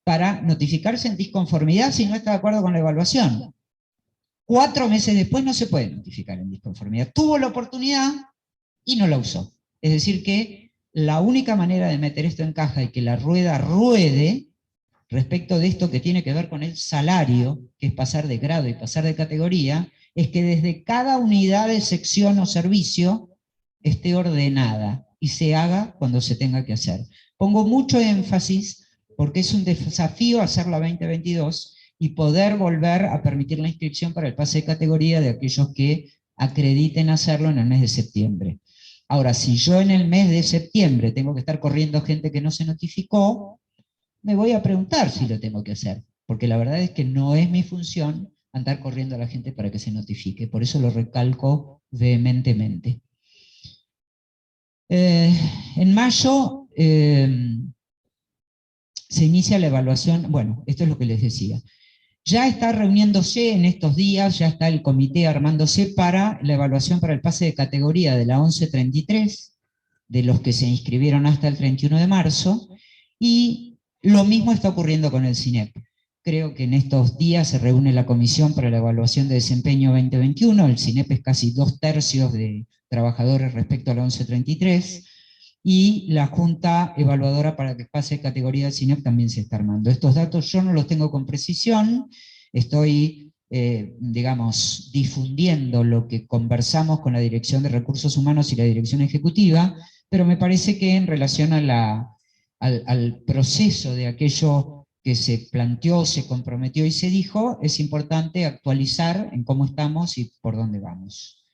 para notificarse en disconformidad si no está de acuerdo con la evaluación. 4 meses después no se puede notificar en disconformidad. Tuvo la oportunidad y no la usó. Es decir que la única manera de meter esto en caja y que la rueda ruede respecto de esto que tiene que ver con el salario, que es pasar de grado y pasar de categoría, es que desde cada unidad de sección o servicio esté ordenada y se haga cuando se tenga que hacer. Pongo mucho énfasis porque es un desafío hacerla 2022 y poder volver a permitir la inscripción para el pase de categoría de aquellos que acrediten hacerlo en el mes de septiembre. Ahora, si yo en el mes de septiembre tengo que estar corriendo gente que no se notificó, me voy a preguntar si lo tengo que hacer, porque la verdad es que no es mi función andar corriendo a la gente para que se notifique. Por eso lo recalco vehementemente. En mayo se inicia la evaluación, bueno, esto es lo que les decía. Ya está reuniéndose en estos días, ya está el comité armándose para la evaluación para el pase de categoría de la 1133, de los que se inscribieron hasta el 31 de marzo, y lo mismo está ocurriendo con el CINEP. Creo que en estos días se reúne la Comisión para la Evaluación de Desempeño 2021, el CINEP es casi 2/3 de trabajadores respecto a la 1133, y la Junta Evaluadora para que pase categoría del CINEP también se está armando. Estos datos yo no los tengo con precisión, estoy, digamos, difundiendo lo que conversamos con la Dirección de Recursos Humanos y la Dirección Ejecutiva, pero me parece que en relación a al proceso de aquello que se planteó, se comprometió y se dijo, es importante actualizar en cómo estamos y por dónde vamos.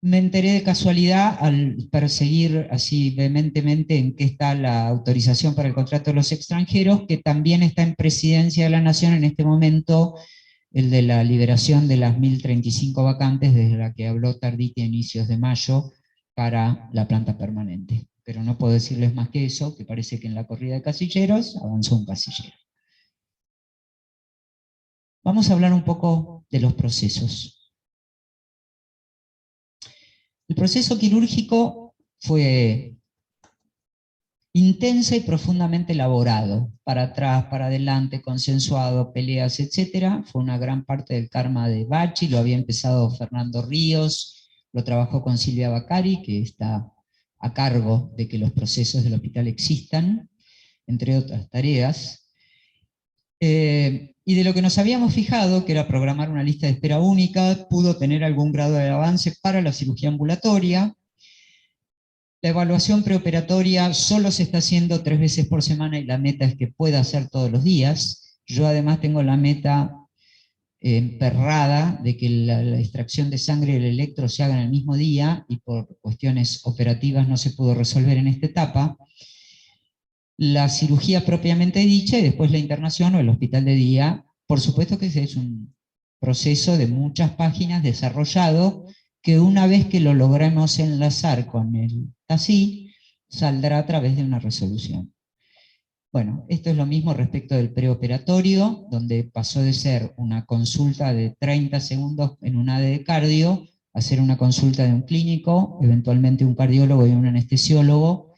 Me enteré de casualidad al perseguir así vehementemente en qué está la autorización para el contrato de los extranjeros, que también está en Presidencia de la Nación en este momento el de la liberación de las 1035 vacantes, desde la que habló Tarditi a inicios de mayo para la planta permanente. Pero no puedo decirles más que eso, que parece que en la corrida de casilleros avanzó un casillero. Vamos a hablar un poco de los procesos. El proceso quirúrgico fue intensa y profundamente elaborado, para atrás, para adelante, consensuado, peleas, etc. Fue una gran parte del karma de Bachi, lo había empezado Fernando Ríos, lo trabajó con Silvia Baccari, que está a cargo de que los procesos del hospital existan, entre otras tareas. Y de lo que nos habíamos fijado, que era programar una lista de espera única, pudo tener algún grado de avance para la cirugía ambulatoria. La evaluación preoperatoria solo se está haciendo 3 veces por semana y la meta es que pueda hacer todos los días. Yo además tengo la meta emperrada de que la extracción de sangre y el electro se hagan el mismo día, y por cuestiones operativas no se pudo resolver en esta etapa. La cirugía propiamente dicha y después la internación o el hospital de día, por supuesto que ese es un proceso de muchas páginas desarrollado, que una vez que lo logremos enlazar con el TASI, saldrá a través de una resolución. Bueno, esto es lo mismo respecto del preoperatorio, donde pasó de ser una consulta de 30 segundos en un AD de cardio, a ser una consulta de un clínico, eventualmente un cardiólogo y un anestesiólogo,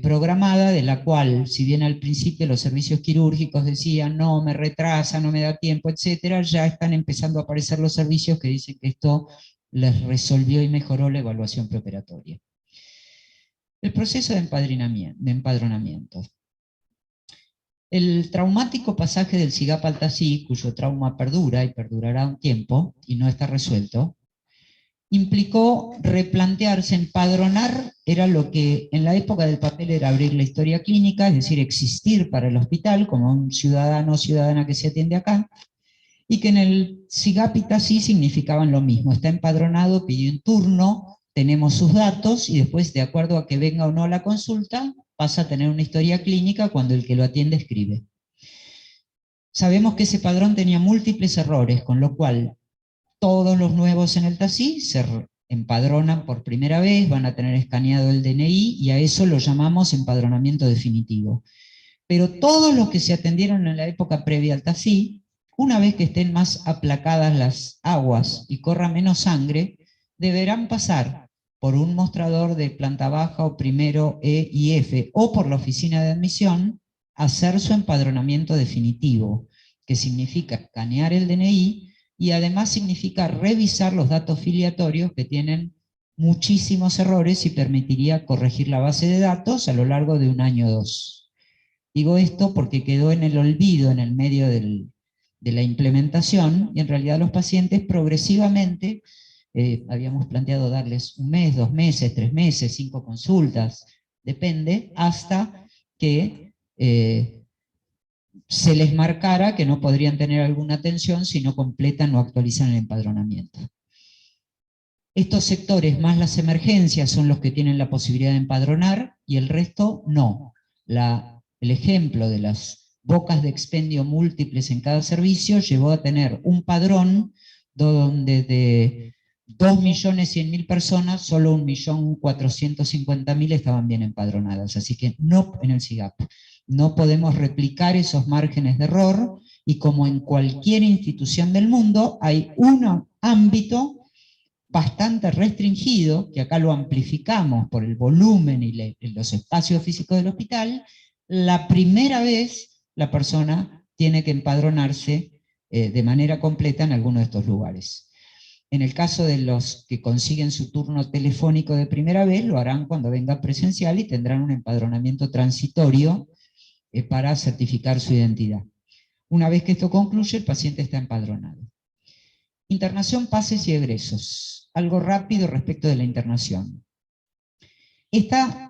programada, de la cual, si bien al principio los servicios quirúrgicos decían no, me retrasa, no me da tiempo, etcétera, ya están empezando a aparecer los servicios que dicen que esto les resolvió y mejoró la evaluación preoperatoria. El proceso de empadronamiento. El traumático pasaje del SIGAP al TASI, cuyo trauma perdura y perdurará un tiempo y no está resuelto, implicó replantearse, empadronar, era lo que en la época del papel era abrir la historia clínica, es decir, existir para el hospital como un ciudadano o ciudadana que se atiende acá, y que en el SIGAP y TASI significaban lo mismo, está empadronado, pidió un turno, tenemos sus datos, y después, de acuerdo a que venga o no a la consulta, pasa a tener una historia clínica cuando el que lo atiende escribe. Sabemos que ese padrón tenía múltiples errores, con lo cual todos los nuevos en el TASI se empadronan por primera vez, van a tener escaneado el DNI, y a eso lo llamamos empadronamiento definitivo. Pero todos los que se atendieron en la época previa al TASI, una vez que estén más aplacadas las aguas y corra menos sangre, deberán pasar por un mostrador de planta baja o primero E y F, o por la oficina de admisión, a hacer su empadronamiento definitivo, que significa escanear el DNI, y además significa revisar los datos filiatorios, que tienen muchísimos errores, y permitiría corregir la base de datos a lo largo de un año o dos. Digo esto porque quedó en el olvido en el medio de la implementación, y en realidad los pacientes progresivamente, habíamos planteado darles 1 mes, 2 meses, 3 meses, 5 consultas, depende, hasta que se les marcara que no podrían tener alguna atención si no completan o actualizan el empadronamiento. Estos sectores más las emergencias son los que tienen la posibilidad de empadronar, y el resto no. El ejemplo de las bocas de expendio múltiples en cada servicio, llevó a tener un padrón donde de 2.100.000 personas, solo 1.450.000 estaban bien empadronadas. Así que no, en el SIGAP, no podemos replicar esos márgenes de error, y como en cualquier institución del mundo, hay un ámbito bastante restringido, que acá lo amplificamos por el volumen y los espacios físicos del hospital. La primera vez la persona tiene que empadronarse de manera completa en alguno de estos lugares. En el caso de los que consiguen su turno telefónico de primera vez, lo harán cuando venga presencial y tendrán un empadronamiento transitorio para certificar su identidad. Una vez que esto concluye, el paciente está empadronado. Internación, pases y egresos. Algo rápido respecto de la internación.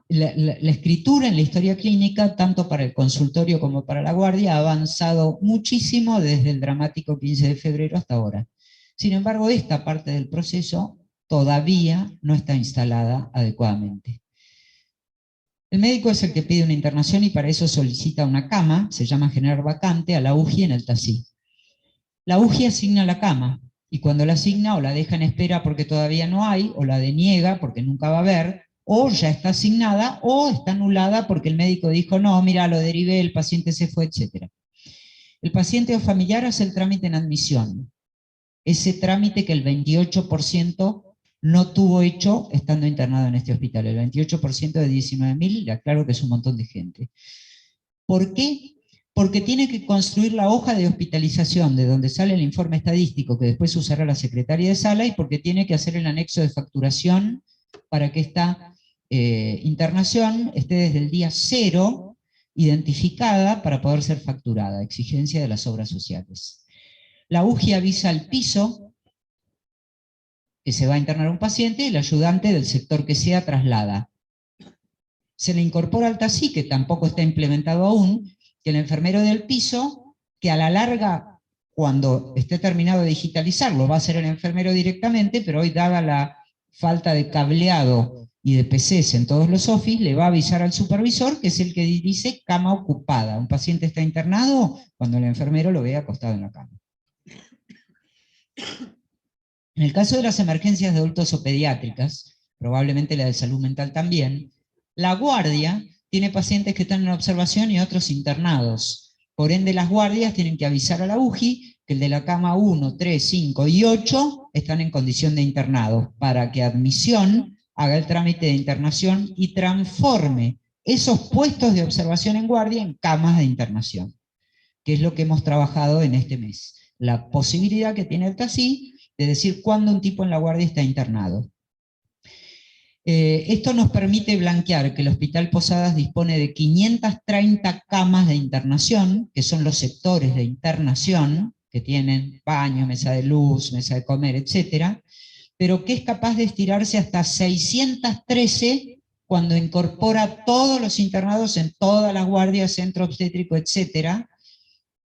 La escritura en la historia clínica, tanto para el consultorio como para la guardia, ha avanzado muchísimo desde el dramático 15 de febrero hasta ahora. Sin embargo, esta parte del proceso todavía no está instalada adecuadamente. El médico es el que pide una internación y para eso solicita una cama, se llama generar vacante, a la UJI en el TASI. La UJI asigna la cama, y cuando la asigna o la deja en espera porque todavía no hay, o la deniega porque nunca va a haber, o ya está asignada, o está anulada porque el médico dijo, no, mira, lo derivé, el paciente se fue, etc. El paciente o familiar hace el trámite en admisión. Ese trámite que el 28% no tuvo hecho estando internado en este hospital. El 28% de 19.000, le aclaro que es un montón de gente. ¿Por qué? Porque tiene que construir la hoja de hospitalización, de donde sale el informe estadístico, que después usará la secretaria de sala, y porque tiene que hacer el anexo de facturación para que esta internación esté desde el día 0 identificada para poder ser facturada, exigencia de las obras sociales. La UJI avisa al piso que se va a internar un paciente y el ayudante del sector que sea traslada. Se le incorpora al TASI, que tampoco está implementado aún, que el enfermero del piso, que a la larga, cuando esté terminado de digitalizarlo, va a ser el enfermero directamente, pero hoy, dada la falta de cableado y de PCs en todos los office, le va a avisar al supervisor, que es el que dice cama ocupada. Un paciente está internado cuando el enfermero lo ve acostado en la cama. En el caso de las emergencias de adultos o pediátricas, probablemente la de salud mental también, la guardia tiene pacientes que están en observación y otros internados. Por ende, las guardias tienen que avisar a la UJI que el de la cama 1, 3, 5 y 8 están en condición de internado, para que admisión haga el trámite de internación y transforme esos puestos de observación en guardia en camas de internación, que es lo que hemos trabajado en este mes. La posibilidad que tiene el TASI de decir cuándo un tipo en la guardia está internado. Esto nos permite blanquear que el Hospital Posadas dispone de 530 camas de internación, que son los sectores de internación, que tienen baño, mesa de luz, mesa de comer, etc., pero que es capaz de estirarse hasta 613 cuando incorpora a todos los internados en todas las guardias, centro obstétrico, etc.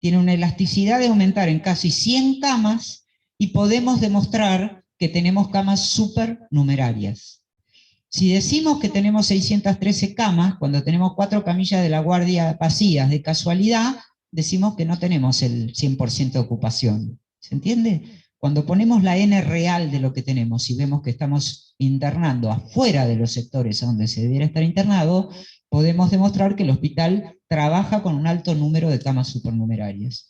Tiene una elasticidad de aumentar en casi 100 camas, y podemos demostrar que tenemos camas supernumerarias. Si decimos que tenemos 613 camas, cuando tenemos 4 camillas de la guardia vacías de casualidad, decimos que no tenemos el 100% de ocupación. ¿Se entiende? Cuando ponemos la N real de lo que tenemos y vemos que estamos internando afuera de los sectores a donde se debiera estar internado, podemos demostrar que el hospital trabaja con un alto número de camas supernumerarias.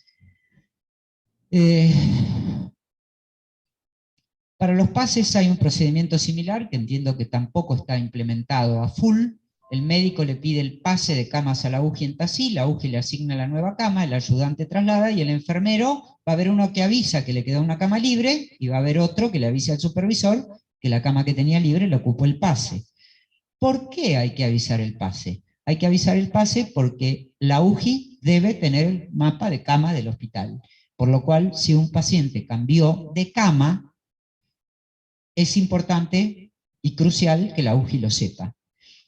Para los pases hay un procedimiento similar, que entiendo que tampoco está implementado a full. El médico le pide el pase de camas a la UJI en TASI, la UJI le asigna la nueva cama, el ayudante traslada, y el enfermero va a haber uno que avisa que le queda una cama libre, y va a haber otro que le avisa al supervisor que la cama que tenía libre le ocupó el pase. ¿Por qué hay que avisar el pase? Hay que avisar el pase porque la UJI debe tener el mapa de cama del hospital. Por lo cual, si un paciente cambió de cama, es importante y crucial que la UJI lo sepa.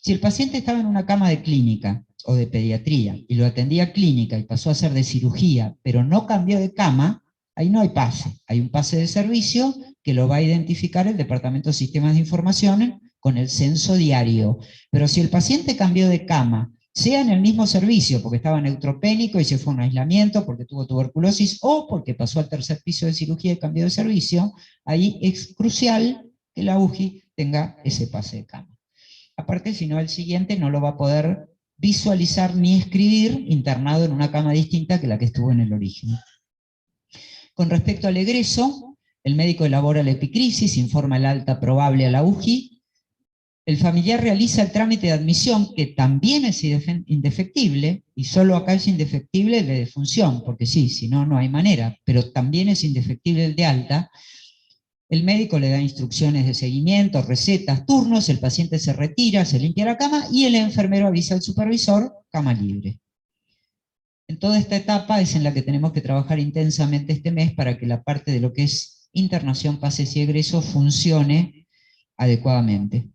Si el paciente estaba en una cama de clínica o de pediatría y lo atendía clínica y pasó a ser de cirugía, pero no cambió de cama, ahí no hay pase. Hay un pase de servicio que lo va a identificar el Departamento de Sistemas de Información con el censo diario. Pero si el paciente cambió de cama sea en el mismo servicio, porque estaba neutropénico y se fue a un aislamiento, porque tuvo tuberculosis, o porque pasó al tercer piso de cirugía y cambió de servicio, ahí es crucial que la UJI tenga ese pase de cama. Aparte, si no, el siguiente no lo va a poder visualizar ni escribir internado en una cama distinta que la que estuvo en el origen. Con respecto al egreso, el médico elabora la epicrisis, informa el alta probable a la UJI, el familiar realiza el trámite de admisión, que también es indefectible, y solo acá es indefectible el de defunción, porque sí, si no, no hay manera, pero también es indefectible el de alta. El médico le da instrucciones de seguimiento, recetas, turnos, el paciente se retira, se limpia la cama y el enfermero avisa al supervisor, cama libre. En toda esta etapa es en la que tenemos que trabajar intensamente este mes para que la parte de lo que es internación, pases y egreso funcione adecuadamente.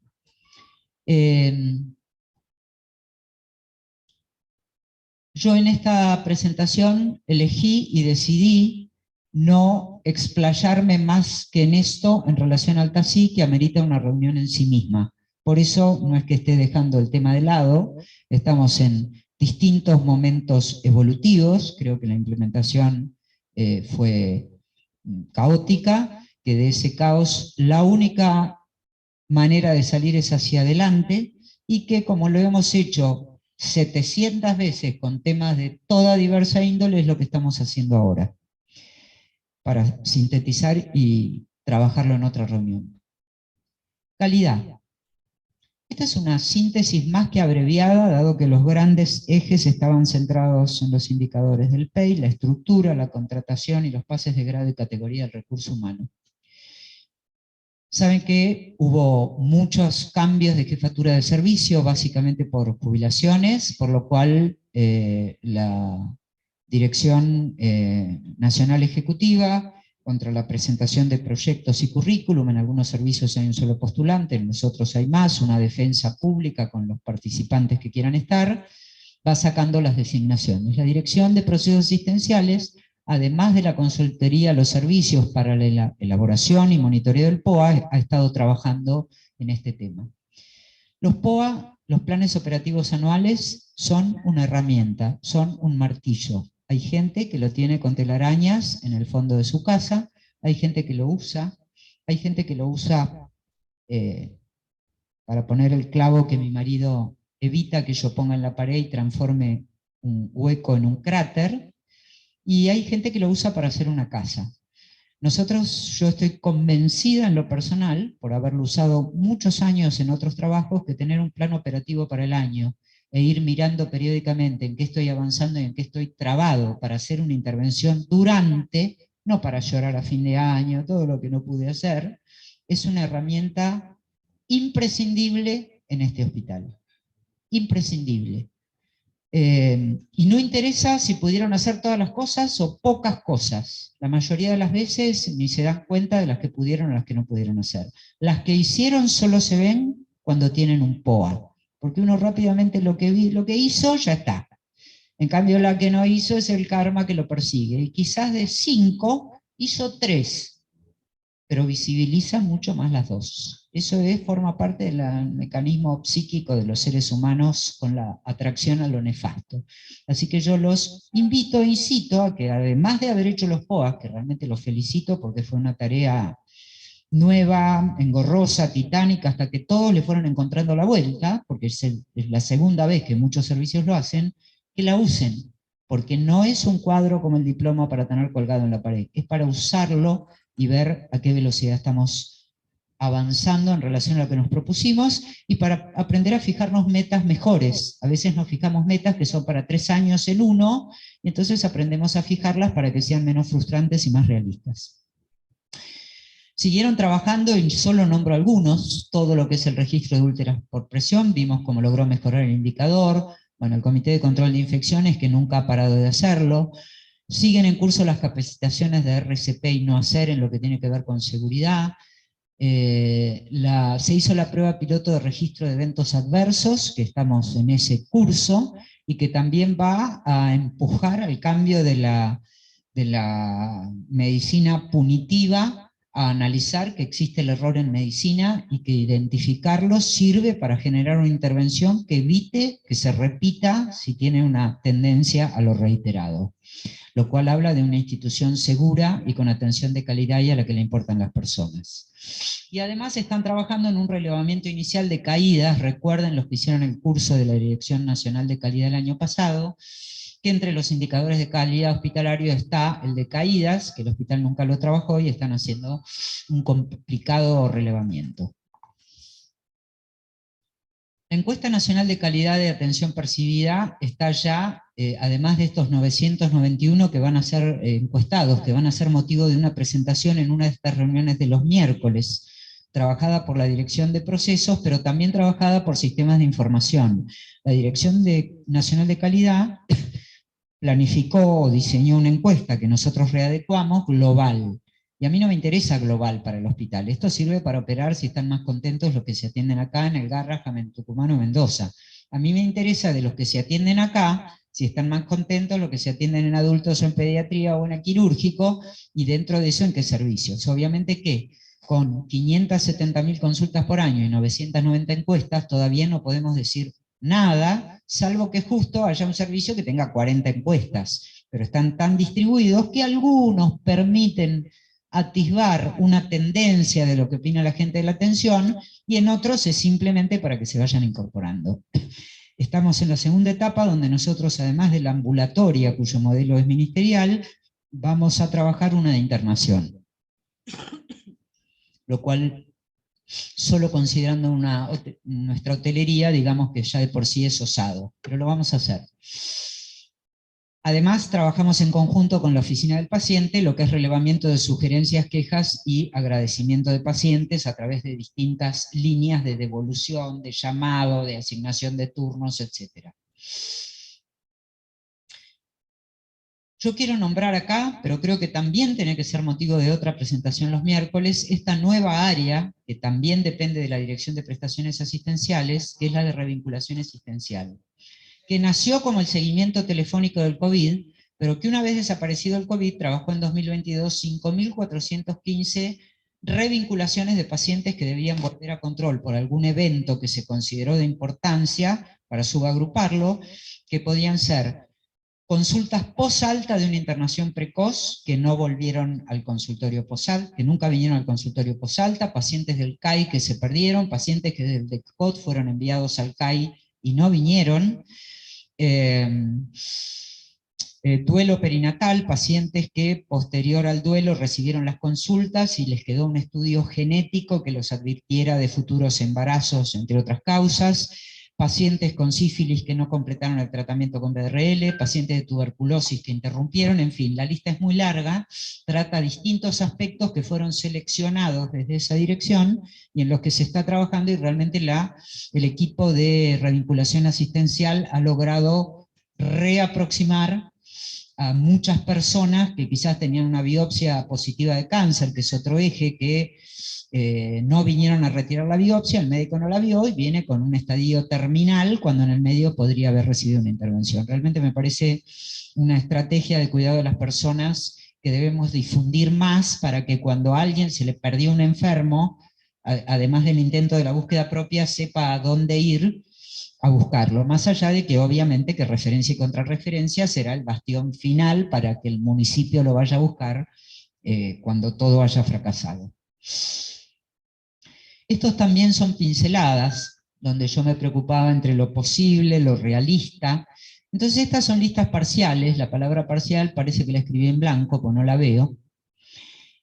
Yo en esta presentación elegí y decidí no explayarme más que en esto en relación al TASI, que amerita una reunión en sí misma. Por eso no es que esté dejando el tema de lado, estamos en distintos momentos evolutivos, creo que la implementación fue caótica, que de ese caos la única manera de salir es hacia adelante, y que como lo hemos hecho 700 veces con temas de toda diversa índole, es lo que estamos haciendo ahora, para sintetizar y trabajarlo en otra reunión. Calidad. Esta es una síntesis más que abreviada, dado que los grandes ejes estaban centrados en los indicadores del PEI, la estructura, la contratación y los pases de grado y categoría del recurso humano. Saben que hubo muchos cambios de jefatura de servicio, básicamente por jubilaciones, por lo cual la Dirección Nacional Ejecutiva, contra la presentación de proyectos y currículum, en algunos servicios hay un solo postulante, en los otros hay más, una defensa pública con los participantes que quieran estar, va sacando las designaciones. La Dirección de Procesos Asistenciales, además de la consultoría a los servicios para la elaboración y monitoreo del POA, ha estado trabajando en este tema. Los POA, los planes operativos anuales, son una herramienta, son un martillo. Hay gente que lo tiene con telarañas en el fondo de su casa, hay gente que lo usa, hay gente que lo usa para poner el clavo que mi marido evita que yo ponga en la pared y transforme un hueco en un cráter, y hay gente que lo usa para hacer una casa. Yo estoy convencida en lo personal, por haberlo usado muchos años en otros trabajos, que tener un plan operativo para el año e ir mirando periódicamente en qué estoy avanzando y en qué estoy trabado para hacer una intervención durante, no para llorar a fin de año, todo lo que no pude hacer, es una herramienta imprescindible en este hospital. Imprescindible. Y no interesa si pudieron hacer todas las cosas o pocas cosas. La mayoría de las veces ni se dan cuenta de las que pudieron o las que no pudieron hacer. Las que hicieron solo se ven cuando tienen un POA, porque uno rápidamente lo que hizo ya está. En cambio, la que no hizo es el karma que lo persigue. Y quizás de 5 hizo 3, pero visibiliza mucho más las 2. Eso forma parte del mecanismo psíquico de los seres humanos con la atracción a lo nefasto. Así que yo los invito, incito a que, además de haber hecho los POAs, que realmente los felicito porque fue una tarea nueva, engorrosa, titánica, hasta que todos le fueron encontrando la vuelta, porque es la segunda vez que muchos servicios lo hacen, que la usen, porque no es un cuadro como el diploma para tener colgado en la pared, es para usarlo y ver a qué velocidad estamos avanzando en relación a lo que nos propusimos, y para aprender a fijarnos metas mejores. A veces nos fijamos metas que son para 3 años en uno, y entonces aprendemos a fijarlas para que sean menos frustrantes y más realistas. Siguieron trabajando, y solo nombro algunos, todo lo que es el registro de úlceras por presión, vimos cómo logró mejorar el indicador, bueno, el Comité de Control de Infecciones, que nunca ha parado de hacerlo. Siguen en curso las capacitaciones de RCP y no hacer en lo que tiene que ver con seguridad. Se hizo la prueba piloto de registro de eventos adversos, que estamos en ese curso, y que también va a empujar al cambio de la medicina punitiva a analizar que existe el error en medicina y que identificarlo sirve para generar una intervención que evite que se repita si tiene una tendencia a lo reiterado, lo cual habla de una institución segura y con atención de calidad y a la que le importan las personas. Y además están trabajando en un relevamiento inicial de caídas. Recuerden los que hicieron el curso de la Dirección Nacional de Calidad el año pasado, que entre los indicadores de calidad hospitalario está el de caídas, que el hospital nunca lo trabajó y están haciendo un complicado relevamiento. La encuesta nacional de calidad de atención percibida está ya, además de estos 991 que van a ser encuestados, que van a ser motivo de una presentación en una de estas reuniones de los miércoles, trabajada por la Dirección de Procesos, pero también trabajada por Sistemas de Información. La Dirección Nacional de Calidad planificó o diseñó una encuesta que nosotros readecuamos global. Y a mí no me interesa global para el hospital. Esto sirve para operar si están más contentos los que se atienden acá en el Garrahan, en Tucumán o Mendoza. A mí me interesa de los que se atienden acá, si están más contentos los que se atienden en adultos o en pediatría o en el quirúrgico, y dentro de eso en qué servicios. Obviamente que con 570.000 consultas por año y 990 encuestas todavía no podemos decir nada, salvo que justo haya un servicio que tenga 40 encuestas, pero están tan distribuidos que algunos permiten atisbar una tendencia de lo que opina la gente de la atención, y en otros es simplemente para que se vayan incorporando. Estamos en la segunda etapa donde nosotros, además de la ambulatoria, cuyo modelo es ministerial, vamos a trabajar una de internación, lo cual, solo considerando nuestra hotelería, digamos que ya de por sí es osado, pero lo vamos a hacer. Además, trabajamos en conjunto con la oficina del paciente, lo que es relevamiento de sugerencias, quejas y agradecimiento de pacientes a través de distintas líneas de devolución, de llamado, de asignación de turnos, etc. Yo quiero nombrar acá, pero creo que también tiene que ser motivo de otra presentación los miércoles, esta nueva área, que también depende de la Dirección de Prestaciones Asistenciales, que es la de revinculación asistencial, que nació como el seguimiento telefónico del COVID, pero que una vez desaparecido el COVID, trabajó en 2022 5.415 revinculaciones de pacientes que debían volver a control por algún evento que se consideró de importancia, para subagruparlo, que podían ser consultas posalta de una internación precoz que no volvieron al consultorio posalta, que nunca vinieron al consultorio posalta, pacientes del CAI que se perdieron, pacientes que del DECOT fueron enviados al CAI y no vinieron, duelo perinatal, pacientes que posterior al duelo recibieron las consultas y les quedó un estudio genético que los advirtiera de futuros embarazos, entre otras causas, pacientes con sífilis que no completaron el tratamiento con BRL, pacientes de tuberculosis que interrumpieron, en fin, la lista es muy larga, trata distintos aspectos que fueron seleccionados desde esa dirección y en los que se está trabajando, y realmente el equipo de revinculación asistencial ha logrado reaproximar a muchas personas que quizás tenían una biopsia positiva de cáncer, que es otro eje, que no vinieron a retirar la biopsia, el médico no la vio y viene con un estadio terminal cuando en el medio podría haber recibido una intervención. Realmente me parece una estrategia de cuidado de las personas que debemos difundir más para que cuando a alguien se le perdió un enfermo, además del intento de la búsqueda propia, sepa a dónde ir a buscarlo, más allá de que obviamente que referencia y contrarreferencia será el bastión final para que el municipio lo vaya a buscar cuando todo haya fracasado. Estos también son pinceladas, donde yo me preocupaba entre lo posible, lo realista. Entonces estas son listas parciales, la palabra parcial parece que la escribí en blanco, pues no la veo.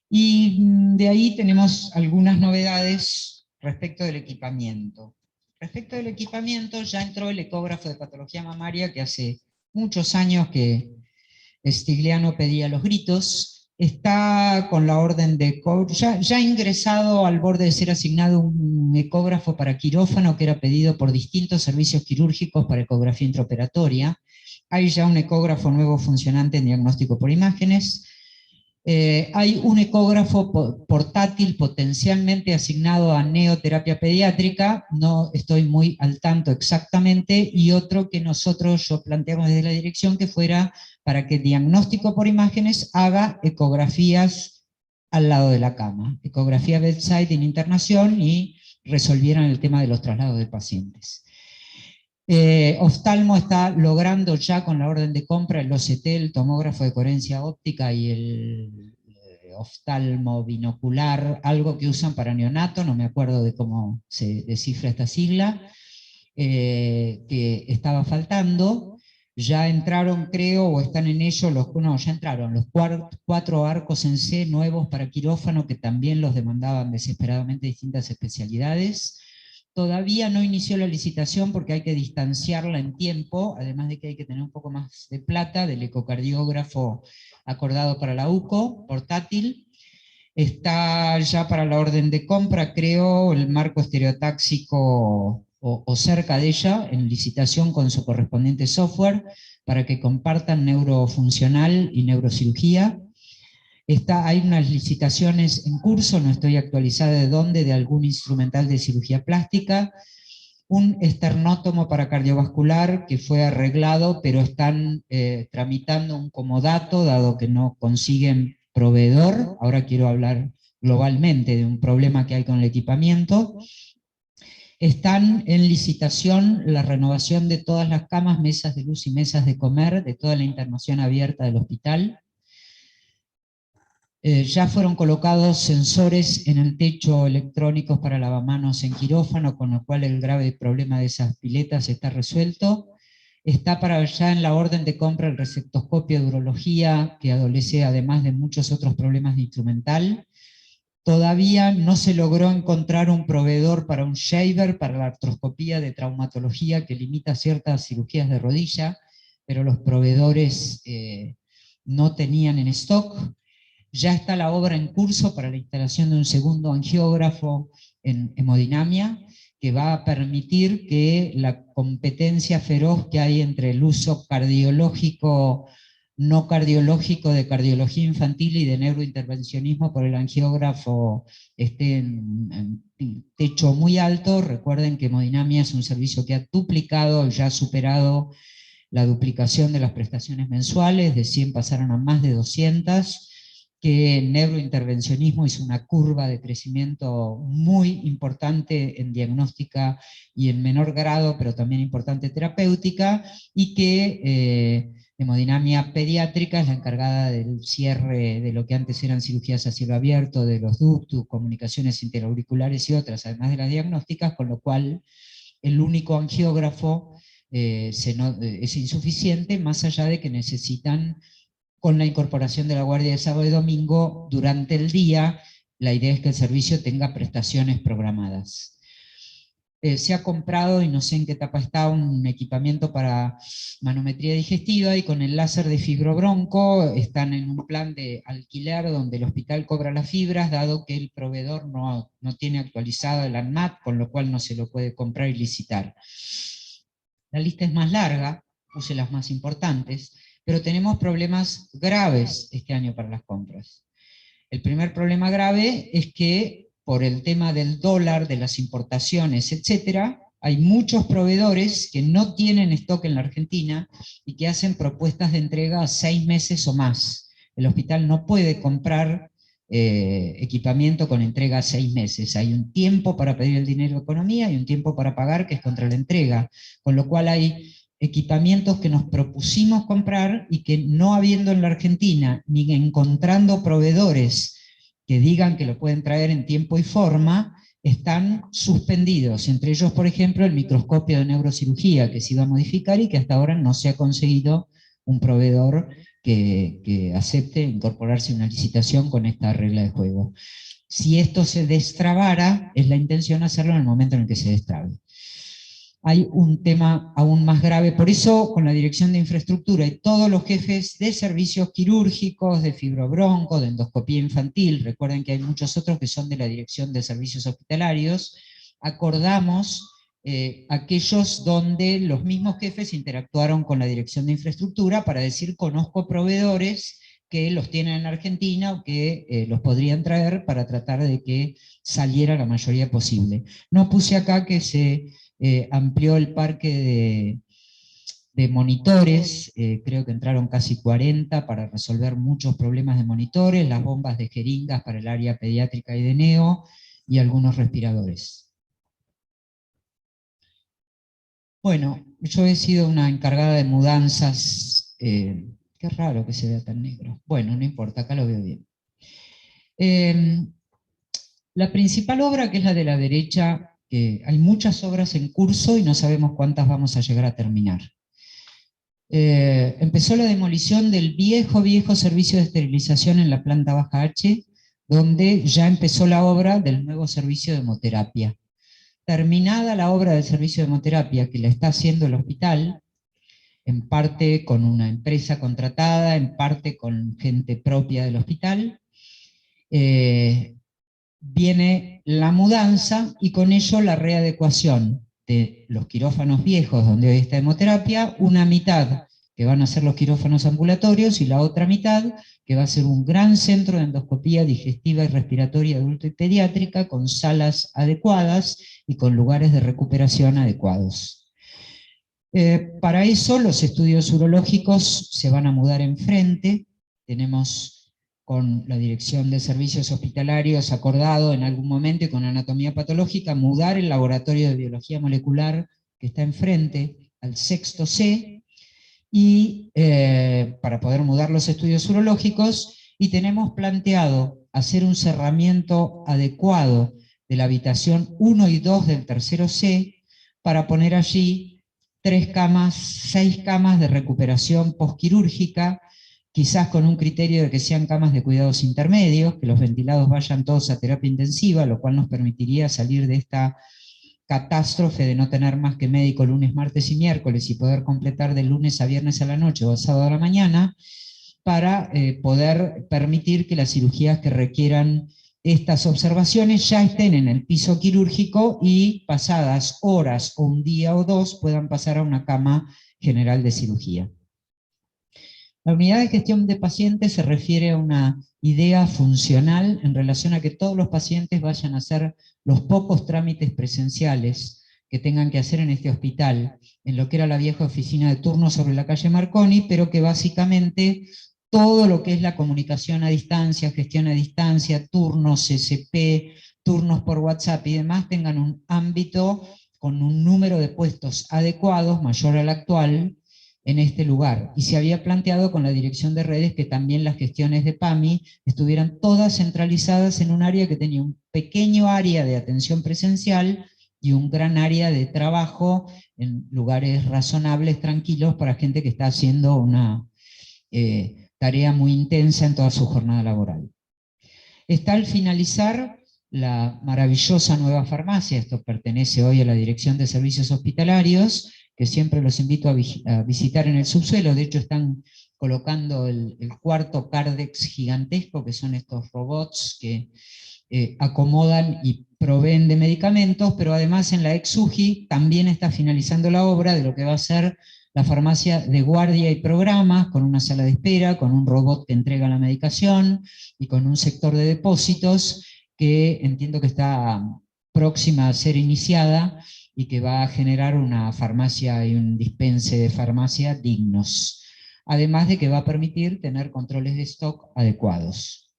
Y de ahí tenemos algunas novedades respecto del equipamiento. Respecto del equipamiento, ya entró el ecógrafo de patología mamaria, que hace muchos años que Stigliano pedía los gritos. Está con la orden de ya ha ingresado al borde de ser asignado un ecógrafo para quirófano que era pedido por distintos servicios quirúrgicos para ecografía intraoperatoria. Hay ya un ecógrafo nuevo funcionante en diagnóstico por imágenes. Hay un ecógrafo portátil potencialmente asignado a neoterapia pediátrica, no estoy muy al tanto exactamente, y otro que yo planteamos desde la dirección que fuera para que diagnóstico por imágenes haga ecografías al lado de la cama. Ecografía bedside en internación y resolvieron el tema de los traslados de pacientes. Oftalmo está logrando ya con la orden de compra el OCT, el tomógrafo de coherencia óptica y el oftalmo binocular, algo que usan para neonato, no me acuerdo de cómo se descifra esta sigla, que estaba faltando. Ya entraron, creo, o están en ello, ya entraron los 4 arcos en C nuevos para quirófano que también los demandaban desesperadamente distintas especialidades. Todavía no inició la licitación porque hay que distanciarla en tiempo, además de que hay que tener un poco más de plata del ecocardiógrafo acordado para la UCO, portátil. Está ya para la orden de compra, creo, el marco estereotáxico o cerca de ella, en licitación con su correspondiente software, para que compartan neurofuncional y neurocirugía. Hay unas licitaciones en curso, no estoy actualizada de dónde, de algún instrumental de cirugía plástica, un esternótomo para cardiovascular que fue arreglado, pero están tramitando un comodato, dado que no consiguen proveedor. Ahora quiero hablar globalmente de un problema que hay con el equipamiento. Están en licitación la renovación de todas las camas, mesas de luz y mesas de comer, de toda la internación abierta del hospital. Ya fueron colocados sensores en el techo electrónicos para lavamanos en quirófano, con lo cual el grave problema de esas piletas está resuelto. Está para ya en la orden de compra el receptoscopio de urología, que adolece además de muchos otros problemas de instrumental. Todavía no se logró encontrar un proveedor para un shaver, para la artroscopía de traumatología, que limita ciertas cirugías de rodilla, pero los proveedores no tenían en stock. Ya está la obra en curso para la instalación de un segundo angiógrafo en hemodinamia, que va a permitir que la competencia feroz que hay entre el uso cardiológico, no cardiológico, de cardiología infantil y de neurointervencionismo por el angiógrafo esté en techo muy alto. Recuerden que hemodinamia es un servicio que ha duplicado, ya ha superado la duplicación de las prestaciones mensuales, de 100 pasaron a más de 200, que el neurointervencionismo hizo una curva de crecimiento muy importante en diagnóstica y en menor grado, pero también importante terapéutica, y que hemodinamia pediátrica es la encargada del cierre de lo que antes eran cirugías a cielo abierto, de los ductos, comunicaciones interauriculares y otras, además de las diagnósticas, con lo cual el único angiógrafo es insuficiente, más allá de que necesitan, con la incorporación de la guardia de sábado y domingo, durante el día, la idea es que el servicio tenga prestaciones programadas. Se ha comprado, y no sé en qué etapa está, un equipamiento para manometría digestiva, y con el láser de fibrobronco están en un plan de alquiler donde el hospital cobra las fibras, dado que el proveedor no tiene actualizado el ANMAT, con lo cual no se lo puede comprar y licitar. La lista es más larga, puse las más importantes, pero tenemos problemas graves este año para las compras. El primer problema grave es que por el tema del dólar, de las importaciones, etcétera, hay muchos proveedores que no tienen stock en la Argentina y que hacen propuestas de entrega a 6 meses o más. El hospital no puede comprar equipamiento con entrega a 6 meses. Hay un tiempo para pedir el dinero de economía y un tiempo para pagar, que es contra la entrega, con lo cual hay equipamientos que nos propusimos comprar y que, no habiendo en la Argentina ni encontrando proveedores que digan que lo pueden traer en tiempo y forma, están suspendidos. Entre ellos, por ejemplo, el microscopio de neurocirugía, que se iba a modificar y que hasta ahora no se ha conseguido un proveedor que acepte incorporarse a una licitación con esta regla de juego. Si esto se destrabara, es la intención hacerlo en el momento en el que se destrabe. Hay un tema aún más grave, por eso con la Dirección de Infraestructura y todos los jefes de servicios quirúrgicos, de fibrobronco, de endoscopía infantil, recuerden que hay muchos otros que son de la Dirección de Servicios Hospitalarios, acordamos aquellos donde los mismos jefes interactuaron con la Dirección de Infraestructura para decir: conozco proveedores que los tienen en Argentina o que los podrían traer, para tratar de que saliera la mayoría posible. No puse acá que se amplió el parque de monitores, creo que entraron casi 40 para resolver muchos problemas de monitores, las bombas de jeringas para el área pediátrica y de neo, y algunos respiradores. Bueno, yo he sido una encargada de mudanzas, qué raro que se vea tan negro. Bueno, no importa, acá lo veo bien. La principal obra, que es la de la derecha, hay muchas obras en curso y no sabemos cuántas vamos a llegar a terminar. Empezó la demolición del viejo servicio de esterilización en la planta baja H, donde ya empezó la obra del nuevo servicio de hemoterapia. Terminada la obra del servicio de hemoterapia, que la está haciendo el hospital, en parte con una empresa contratada, en parte con gente propia del hospital, viene la mudanza y con ello la readecuación de los quirófanos viejos donde hoy está hemoterapia, una mitad que van a ser los quirófanos ambulatorios y la otra mitad que va a ser un gran centro de endoscopía digestiva y respiratoria adulta y pediátrica con salas adecuadas y con lugares de recuperación adecuados. Para eso los estudios urológicos se van a mudar enfrente. Tenemos con la Dirección de Servicios Hospitalarios acordado en algún momento y con anatomía patológica mudar el laboratorio de biología molecular que está enfrente al 6º C, y para poder mudar los estudios urológicos, y tenemos planteado hacer un cerramiento adecuado de la habitación 1 y 2 del 3º C para poner allí 6 camas de recuperación postquirúrgica, quizás con un criterio de que sean camas de cuidados intermedios, que los ventilados vayan todos a terapia intensiva, lo cual nos permitiría salir de esta catástrofe de no tener más que médico lunes, martes y miércoles y poder completar de lunes a viernes a la noche o sábado a la mañana, para poder permitir que las cirugías que requieran estas observaciones ya estén en el piso quirúrgico y pasadas horas o un día o dos puedan pasar a una cama general de cirugía. La unidad de gestión de pacientes se refiere a una idea funcional en relación a que todos los pacientes vayan a hacer los pocos trámites presenciales que tengan que hacer en este hospital, en lo que era la vieja oficina de turno sobre la calle Marconi, pero que básicamente todo lo que es la comunicación a distancia, gestión a distancia, turnos CCP, turnos por WhatsApp y demás, tengan un ámbito con un número de puestos adecuados, mayor al actual, en este lugar. Y se había planteado con la dirección de redes que también las gestiones de PAMI estuvieran todas centralizadas en un área que tenía un pequeño área de atención presencial y un gran área de trabajo en lugares razonables, tranquilos, para gente que está haciendo una tarea muy intensa en toda su jornada laboral. Está al finalizar la maravillosa nueva farmacia, esto pertenece hoy a la Dirección de Servicios Hospitalarios, que siempre los invito a visitar en el subsuelo. De hecho están colocando el cuarto Cardex gigantesco, que son estos robots que acomodan y proveen de medicamentos, pero además en la ex-UJI también está finalizando la obra de lo que va a ser la farmacia de guardia y programas, con una sala de espera, con un robot que entrega la medicación y con un sector de depósitos que entiendo que está próxima a ser iniciada y que va a generar una farmacia y un dispense de farmacia dignos, además de que va a permitir tener controles de stock adecuados.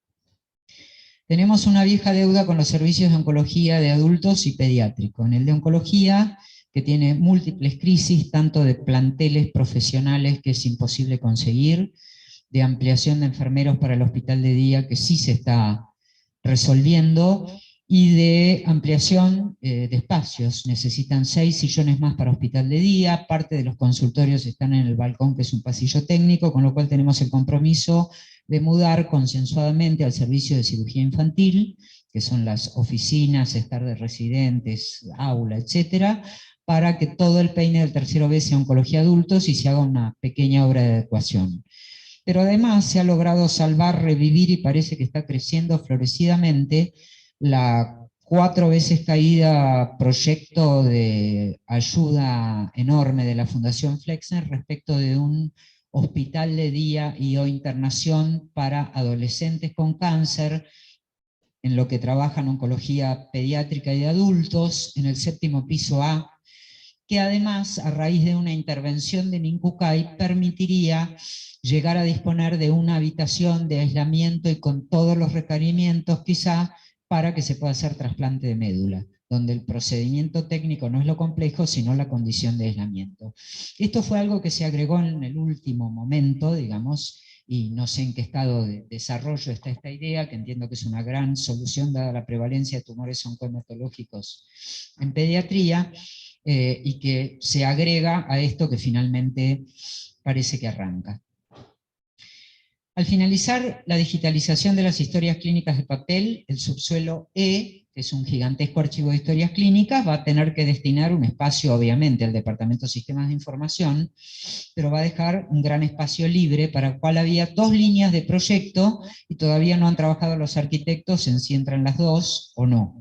Tenemos una vieja deuda con los servicios de oncología de adultos y pediátrico. En el de oncología, que tiene múltiples crisis, tanto de planteles profesionales que es imposible conseguir, de ampliación de enfermeros para el hospital de día que sí se está resolviendo, y de ampliación de espacios. Necesitan 6 sillones más para hospital de día, parte de los consultorios están en el balcón, que es un pasillo técnico, con lo cual tenemos el compromiso de mudar consensuadamente al servicio de cirugía infantil, que son las oficinas, estar de residentes, aula, etcétera, para que todo el peine del 3º B sea oncología adultos y se haga una pequeña obra de adecuación. Pero además se ha logrado salvar, revivir y parece que está creciendo florecidamente la 4 veces caída proyecto de ayuda enorme de la Fundación Flexner respecto de un hospital de día y o internación para adolescentes con cáncer, en lo que trabajan oncología pediátrica y de adultos, en el 7º piso A, que además, a raíz de una intervención de Ninkukai, permitiría llegar a disponer de una habitación de aislamiento y con todos los requerimientos quizá para que se pueda hacer trasplante de médula, donde el procedimiento técnico no es lo complejo, sino la condición de aislamiento. Esto fue algo que se agregó en el último momento, digamos, y no sé en qué estado de desarrollo está esta idea, que entiendo que es una gran solución dada la prevalencia de tumores oncohematológicos en pediatría, y que se agrega a esto que finalmente parece que arranca. Al finalizar la digitalización de las historias clínicas de papel, el subsuelo E, que es un gigantesco archivo de historias clínicas, va a tener que destinar un espacio, obviamente, al Departamento de Sistemas de Información, pero va a dejar un gran espacio libre para el cual había 2 líneas de proyecto y todavía no han trabajado los arquitectos en si entran las 2 o no.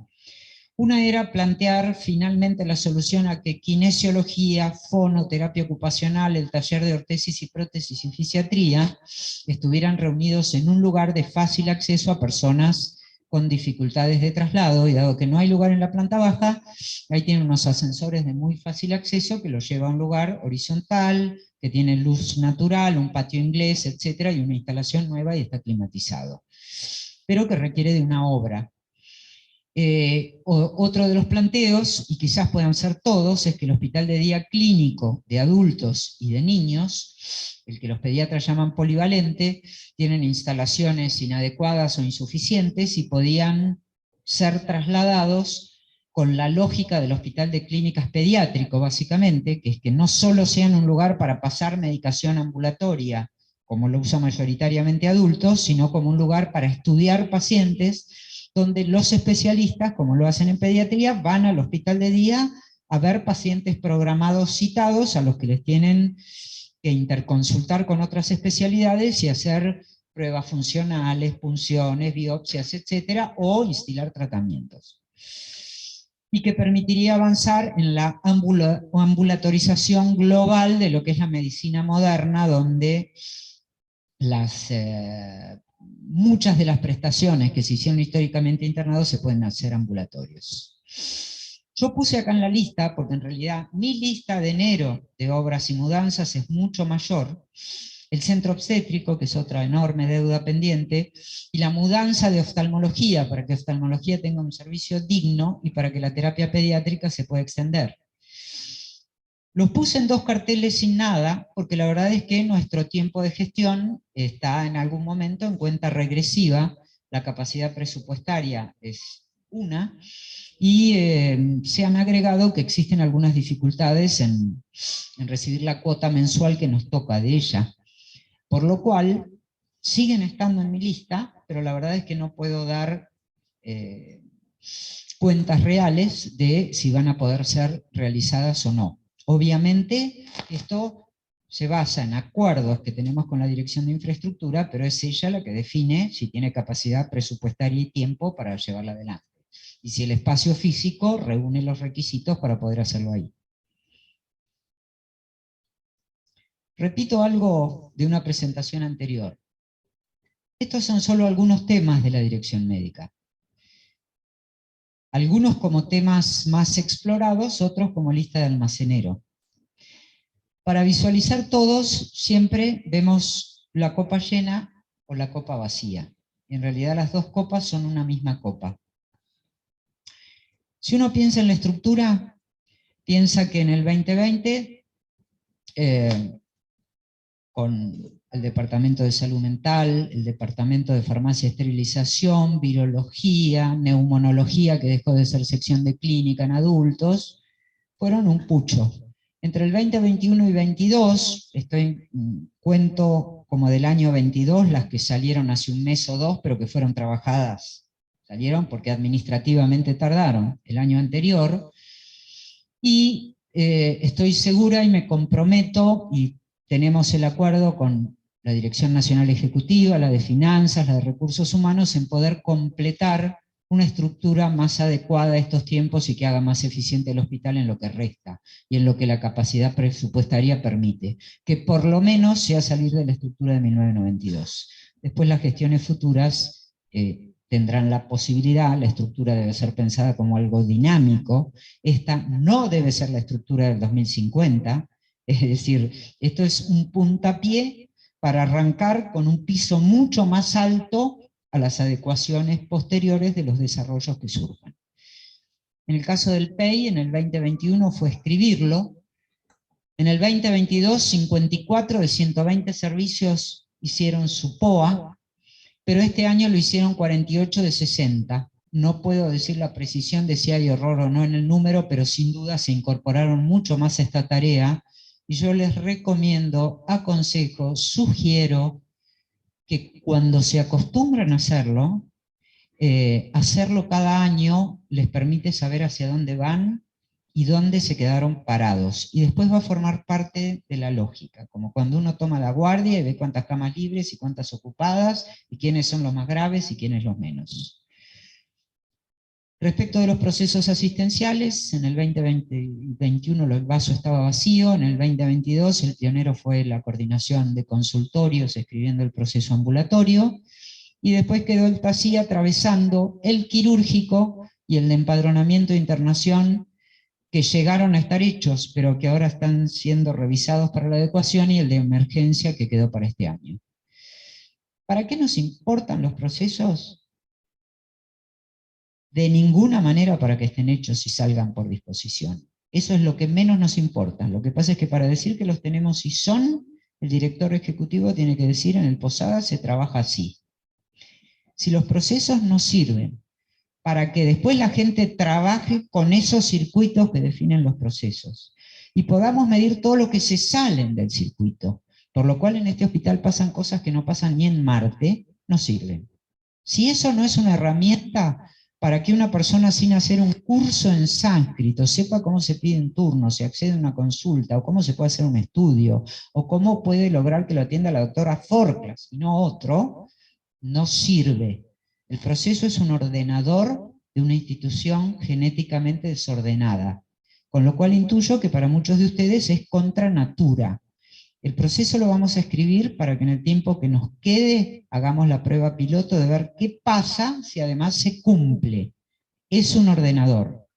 Una era plantear finalmente la solución a que kinesiología, fonoterapia ocupacional, el taller de ortesis y prótesis y fisiatría estuvieran reunidos en un lugar de fácil acceso a personas con dificultades de traslado, y dado que no hay lugar en la planta baja, ahí tienen unos ascensores de muy fácil acceso que los lleva a un lugar horizontal, que tiene luz natural, un patio inglés, etcétera, y una instalación nueva y está climatizado, pero que requiere de una obra. Otro de los planteos, y quizás puedan ser todos, es que el hospital de día clínico de adultos y de niños, el que los pediatras llaman polivalente, tienen instalaciones inadecuadas o insuficientes y podían ser trasladados con la lógica del hospital de clínicas pediátrico, básicamente, que es que no solo sean un lugar para pasar medicación ambulatoria, como lo usa mayoritariamente adultos, sino como un lugar para estudiar pacientes, donde los especialistas, como lo hacen en pediatría, van al hospital de día a ver pacientes programados citados a los que les tienen que interconsultar con otras especialidades y hacer pruebas funcionales, punciones, biopsias, etcétera, o instilar tratamientos. Y que permitiría avanzar en la ambulatorización global de lo que es la medicina moderna, donde muchas de las prestaciones que se hicieron históricamente internados se pueden hacer ambulatorios. Yo puse acá en la lista, porque en realidad mi lista de enero de obras y mudanzas es mucho mayor, el centro obstétrico, que es otra enorme deuda pendiente, y la mudanza de oftalmología, para que oftalmología tenga un servicio digno y para que la terapia pediátrica se pueda extender. Los puse en 2 carteles sin nada, porque la verdad es que nuestro tiempo de gestión está en algún momento en cuenta regresiva, la capacidad presupuestaria es una, y se han agregado que existen algunas dificultades en recibir la cuota mensual que nos toca de ella, por lo cual siguen estando en mi lista, pero la verdad es que no puedo dar cuentas reales de si van a poder ser realizadas o no. Obviamente, esto se basa en acuerdos que tenemos con la Dirección de Infraestructura, pero es ella la que define si tiene capacidad presupuestaria y tiempo para llevarla adelante. Y si el espacio físico reúne los requisitos para poder hacerlo ahí. Repito algo de una presentación anterior. Estos son solo algunos temas de la dirección médica. Algunos como temas más explorados, otros como lista de almacenero. Para visualizar todos, siempre vemos la copa llena o la copa vacía. En realidad las 2 copas son una misma copa. Si uno piensa en la estructura, piensa que en el 2020, con el Departamento de Salud Mental, el Departamento de Farmacia y Esterilización, Virología, Neumonología, que dejó de ser sección de clínica en adultos, fueron un pucho. Entre el 2021 y 22, cuento como del año 22, las que salieron hace un mes o 2, pero que fueron trabajadas, salieron porque administrativamente tardaron el año anterior, y estoy segura y me comprometo, y tenemos el acuerdo con la Dirección Nacional Ejecutiva, la de Finanzas, la de Recursos Humanos, en poder completar una estructura más adecuada a estos tiempos y que haga más eficiente el hospital en lo que resta y en lo que la capacidad presupuestaria permite, que por lo menos sea salir de la estructura de 1992. Después las gestiones futuras tendrán la posibilidad, la estructura debe ser pensada como algo dinámico, esta no debe ser la estructura del 2050, es decir, esto es un puntapié para arrancar con un piso mucho más alto a las adecuaciones posteriores de los desarrollos que surjan. En el caso del PEI, en el 2021 fue escribirlo. En el 2022, 54 de 120 servicios hicieron su POA, pero este año lo hicieron 48 de 60. No puedo decir la precisión de si hay error o no en el número, pero sin duda se incorporaron mucho más a esta tarea, y yo les recomiendo, aconsejo, sugiero que cuando se acostumbran a hacerlo cada año les permite saber hacia dónde van y dónde se quedaron parados. Y después va a formar parte de la lógica, como cuando uno toma la guardia y ve cuántas camas libres y cuántas ocupadas, y quiénes son los más graves y quiénes los menos. Respecto de los procesos asistenciales, en el 2021 el vaso estaba vacío, en el 2022 el pionero fue la coordinación de consultorios escribiendo el proceso ambulatorio, y después quedó el TASI atravesando el quirúrgico y el de empadronamiento de internación, que llegaron a estar hechos, pero que ahora están siendo revisados para la adecuación, y el de emergencia que quedó para este año. ¿Para qué nos importan los procesos? De ninguna manera para que estén hechos y salgan por disposición. Eso es lo que menos nos importa. Lo que pasa es que para decir que los tenemos y son, el director ejecutivo tiene que decir: en el Posada se trabaja así. Si los procesos no sirven para que después la gente trabaje con esos circuitos que definen los procesos, y podamos medir todo lo que se salen del circuito, por lo cual en este hospital pasan cosas que no pasan ni en Marte, no sirven. Si eso no es una herramienta para que una persona sin hacer un curso en sánscrito sepa cómo se pide un turno, se accede a una consulta, o cómo se puede hacer un estudio, o cómo puede lograr que lo atienda la doctora Forclas y no otro, no sirve. El proceso es un ordenador de una institución genéticamente desordenada, con lo cual intuyo que para muchos de ustedes es contra natura. El proceso lo vamos a escribir para que en el tiempo que nos quede hagamos la prueba piloto de ver qué pasa si además se cumple. Es un ordenador.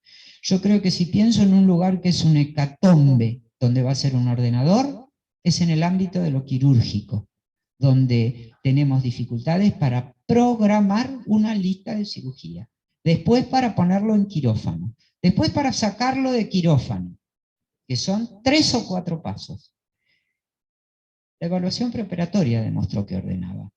Yo creo que si pienso en un lugar que es un hecatombe donde va a ser un ordenador, es en el ámbito de lo quirúrgico, donde tenemos dificultades para programar una lista de cirugía, después para ponerlo en quirófano, después para sacarlo de quirófano, que son 3 o 4 pasos. La evaluación preoperatoria demostró que ordenaba.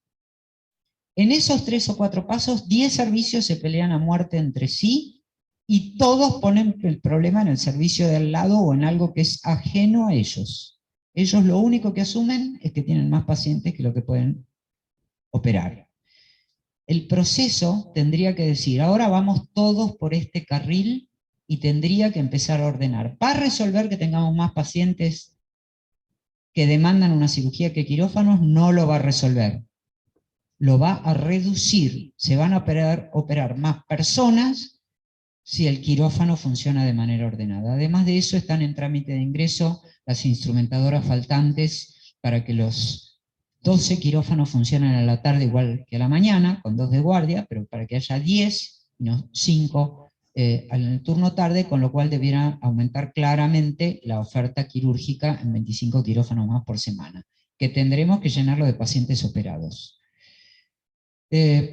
En esos 3 o 4 pasos, 10 servicios se pelean a muerte entre sí, y todos ponen el problema en el servicio de al lado o en algo que es ajeno a ellos. Ellos lo único que asumen es que tienen más pacientes que lo que pueden operar. El proceso tendría que decir: ahora vamos todos por este carril, y tendría que empezar a ordenar. ¿Va a resolver que tengamos más pacientes que demandan una cirugía que quirófanos? No lo va a resolver. Lo va a reducir. Se van a operar más personas si el quirófano funciona de manera ordenada. Además de eso, están en trámite de ingreso las instrumentadoras faltantes para que los 12 quirófanos funcionen a la tarde igual que a la mañana, con 2 de guardia, pero para que haya 10 y no 5 en el turno tarde, con lo cual debiera aumentar claramente la oferta quirúrgica en 25 quirófanos más por semana, que tendremos que llenarlo de pacientes operados.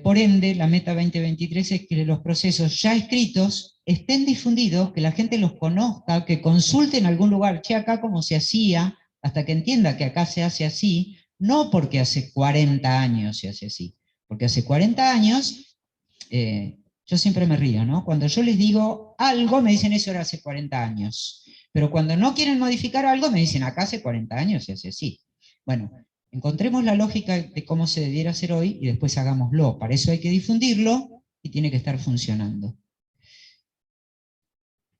Por ende, la meta 2023 es que los procesos ya escritos estén difundidos, que la gente los conozca, que consulte en algún lugar: che, acá cómo se hacía, hasta que entienda que acá se hace así, no porque hace 40 años se hace así, porque hace 40 años, yo siempre me río, ¿no? Cuando yo les digo algo, me dicen eso era hace 40 años, pero cuando no quieren modificar algo, me dicen acá hace 40 años se hace así. Bueno, encontremos la lógica de cómo se debiera hacer hoy y después hagámoslo. Para eso hay que difundirlo y tiene que estar funcionando.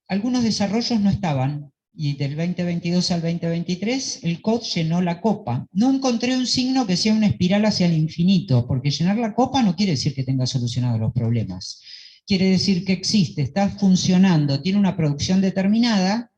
Algunos desarrollos no estaban, y del 2022 al 2023 el COD llenó la copa. No encontré un signo que sea una espiral hacia el infinito, porque llenar la copa no quiere decir que tenga solucionados los problemas. Quiere decir que existe, está funcionando, tiene una producción determinada,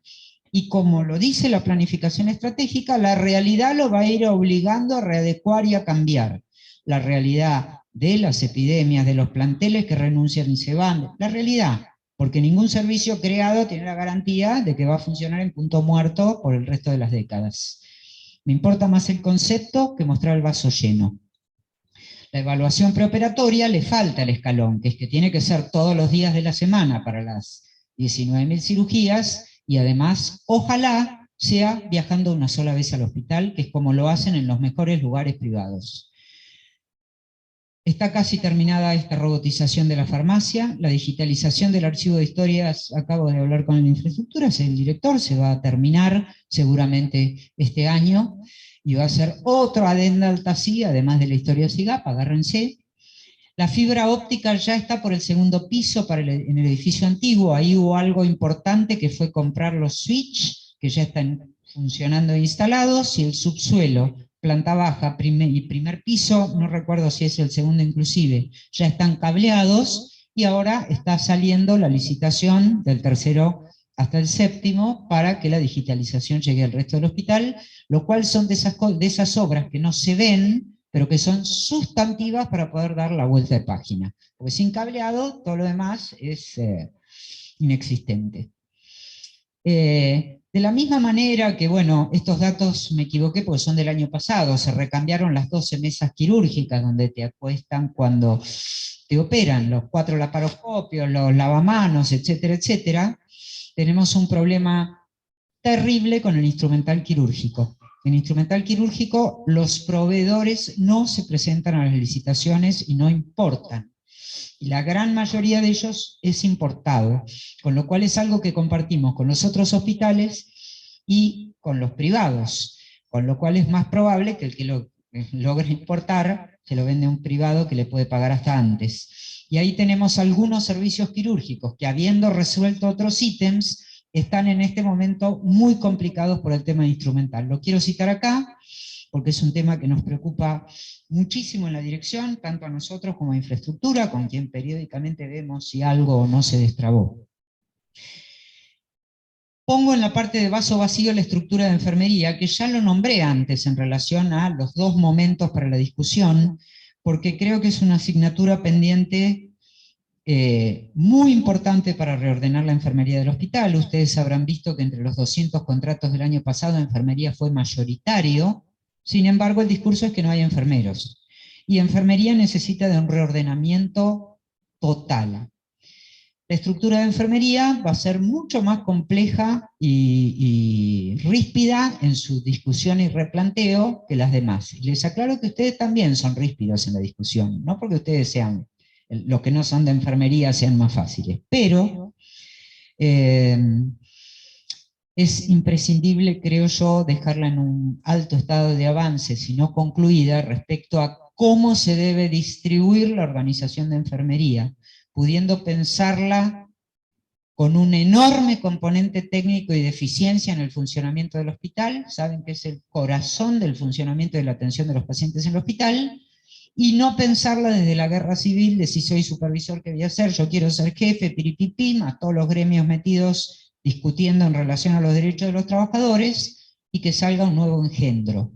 y como lo dice la planificación estratégica, la realidad lo va a ir obligando a readecuar y a cambiar. La realidad de las epidemias, de los planteles que renuncian y se van, la realidad, porque ningún servicio creado tiene la garantía de que va a funcionar en punto muerto por el resto de las décadas. Me importa más el concepto que mostrar el vaso lleno. La evaluación preoperatoria le falta el escalón, que es que tiene que ser todos los días de la semana para las 19.000 cirugías, y además, ojalá sea viajando una sola vez al hospital, que es como lo hacen en los mejores lugares privados. Está casi terminada esta robotización de la farmacia, la digitalización del archivo de historias, acabo de hablar con el infraestructura, es el director, se va a terminar seguramente este año, y va a ser otro adenda altací, además de la historia SIGAP, agárrense. La fibra óptica ya está por el segundo piso en el edificio antiguo, ahí hubo algo importante que fue comprar los switch, que ya están funcionando e instalados, y el subsuelo, planta baja y primer piso, no recuerdo si es el segundo inclusive, ya están cableados, y ahora está saliendo la licitación del tercero hasta el séptimo para que la digitalización llegue al resto del hospital, lo cual son de esas obras que no se ven, pero que son sustantivas para poder dar la vuelta de página. Porque sin cableado, todo lo demás es inexistente. De la misma manera que, bueno, estos datos me equivoqué porque son del año pasado, se recambiaron las 12 mesas quirúrgicas donde te acuestan cuando te operan, los 4 laparoscopios, los lavamanos, etcétera, etcétera. Tenemos un problema terrible con el instrumental quirúrgico. En instrumental quirúrgico los proveedores no se presentan a las licitaciones y no importan. Y la gran mayoría de ellos es importado, con lo cual es algo que compartimos con los otros hospitales y con los privados, con lo cual es más probable que el que lo logre importar se lo vende a un privado que le puede pagar hasta antes. Y ahí tenemos algunos servicios quirúrgicos que, habiendo resuelto otros ítems, están en este momento muy complicados por el tema instrumental. Lo quiero citar acá, porque es un tema que nos preocupa muchísimo en la dirección, tanto a nosotros como a infraestructura, con quien periódicamente vemos si algo o no se destrabó. Pongo en la parte de vaso vacío la estructura de enfermería, que ya lo nombré antes en relación a los dos momentos para la discusión, porque creo que es una asignatura pendiente muy importante para reordenar la enfermería del hospital. Ustedes habrán visto que entre los 200 contratos del año pasado, enfermería fue mayoritario. Sin embargo, el discurso es que no hay enfermeros. Y enfermería necesita de un reordenamiento total. La estructura de enfermería va a ser mucho más compleja y ríspida en su discusión y replanteo que las demás. Y les aclaro que ustedes también son ríspidos en la discusión, no porque ustedes sean, los que no son de enfermería sean más fáciles, pero es imprescindible, creo yo, dejarla en un alto estado de avance, si no concluida, respecto a cómo se debe distribuir la organización de enfermería, pudiendo pensarla con un enorme componente técnico y de eficiencia en el funcionamiento del hospital, saben que es el corazón del funcionamiento de la atención de los pacientes en el hospital, y no pensarla desde la guerra civil, de si soy supervisor, ¿qué voy a hacer? Yo quiero ser jefe, piripipí, más todos los gremios metidos discutiendo en relación a los derechos de los trabajadores, y que salga un nuevo engendro.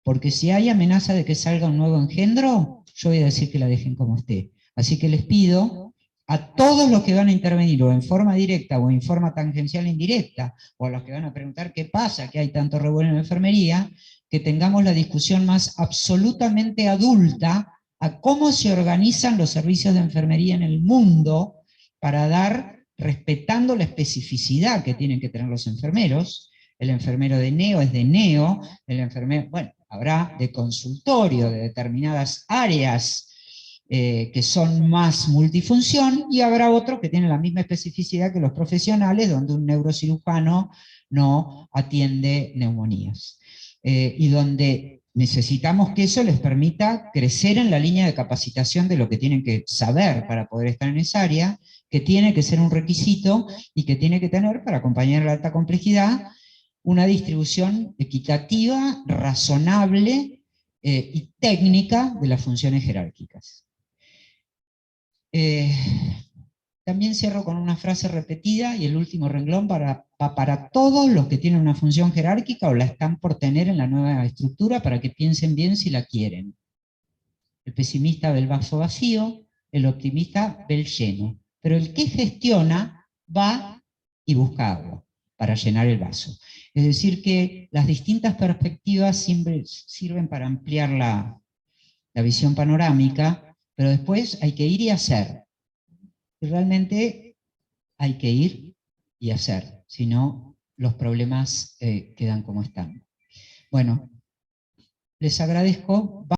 Porque si hay amenaza de que salga un nuevo engendro, yo voy a decir que la dejen como esté. Así que les pido a todos los que van a intervenir, o en forma directa, o en forma tangencial indirecta, o a los que van a preguntar qué pasa, que hay tanto revuelo en la enfermería, que tengamos la discusión más absolutamente adulta a cómo se organizan los servicios de enfermería en el mundo para dar, respetando la especificidad que tienen que tener los enfermeros. El enfermero de neo es de neo, el enfermero, bueno, habrá de consultorio, de determinadas áreas que son más multifunción, y habrá otros que tienen la misma especificidad que los profesionales, donde un neurocirujano no atiende neumonías. Y donde necesitamos que eso les permita crecer en la línea de capacitación de lo que tienen que saber para poder estar en esa área, que tiene que ser un requisito y que tiene que tener, para acompañar la alta complejidad, una distribución equitativa, razonable y técnica de las funciones jerárquicas. También cierro con una frase repetida, y el último renglón para todos los que tienen una función jerárquica o la están por tener en la nueva estructura, para que piensen bien si la quieren. El pesimista ve el vaso vacío, el optimista ve el lleno. Pero el que gestiona va y busca agua para llenar el vaso. Es decir, que las distintas perspectivas siempre sirven para ampliar la visión panorámica, pero después hay que ir y hacer. Y realmente hay que ir y hacer, si no, los problemas quedan como están. Bueno, les agradezco.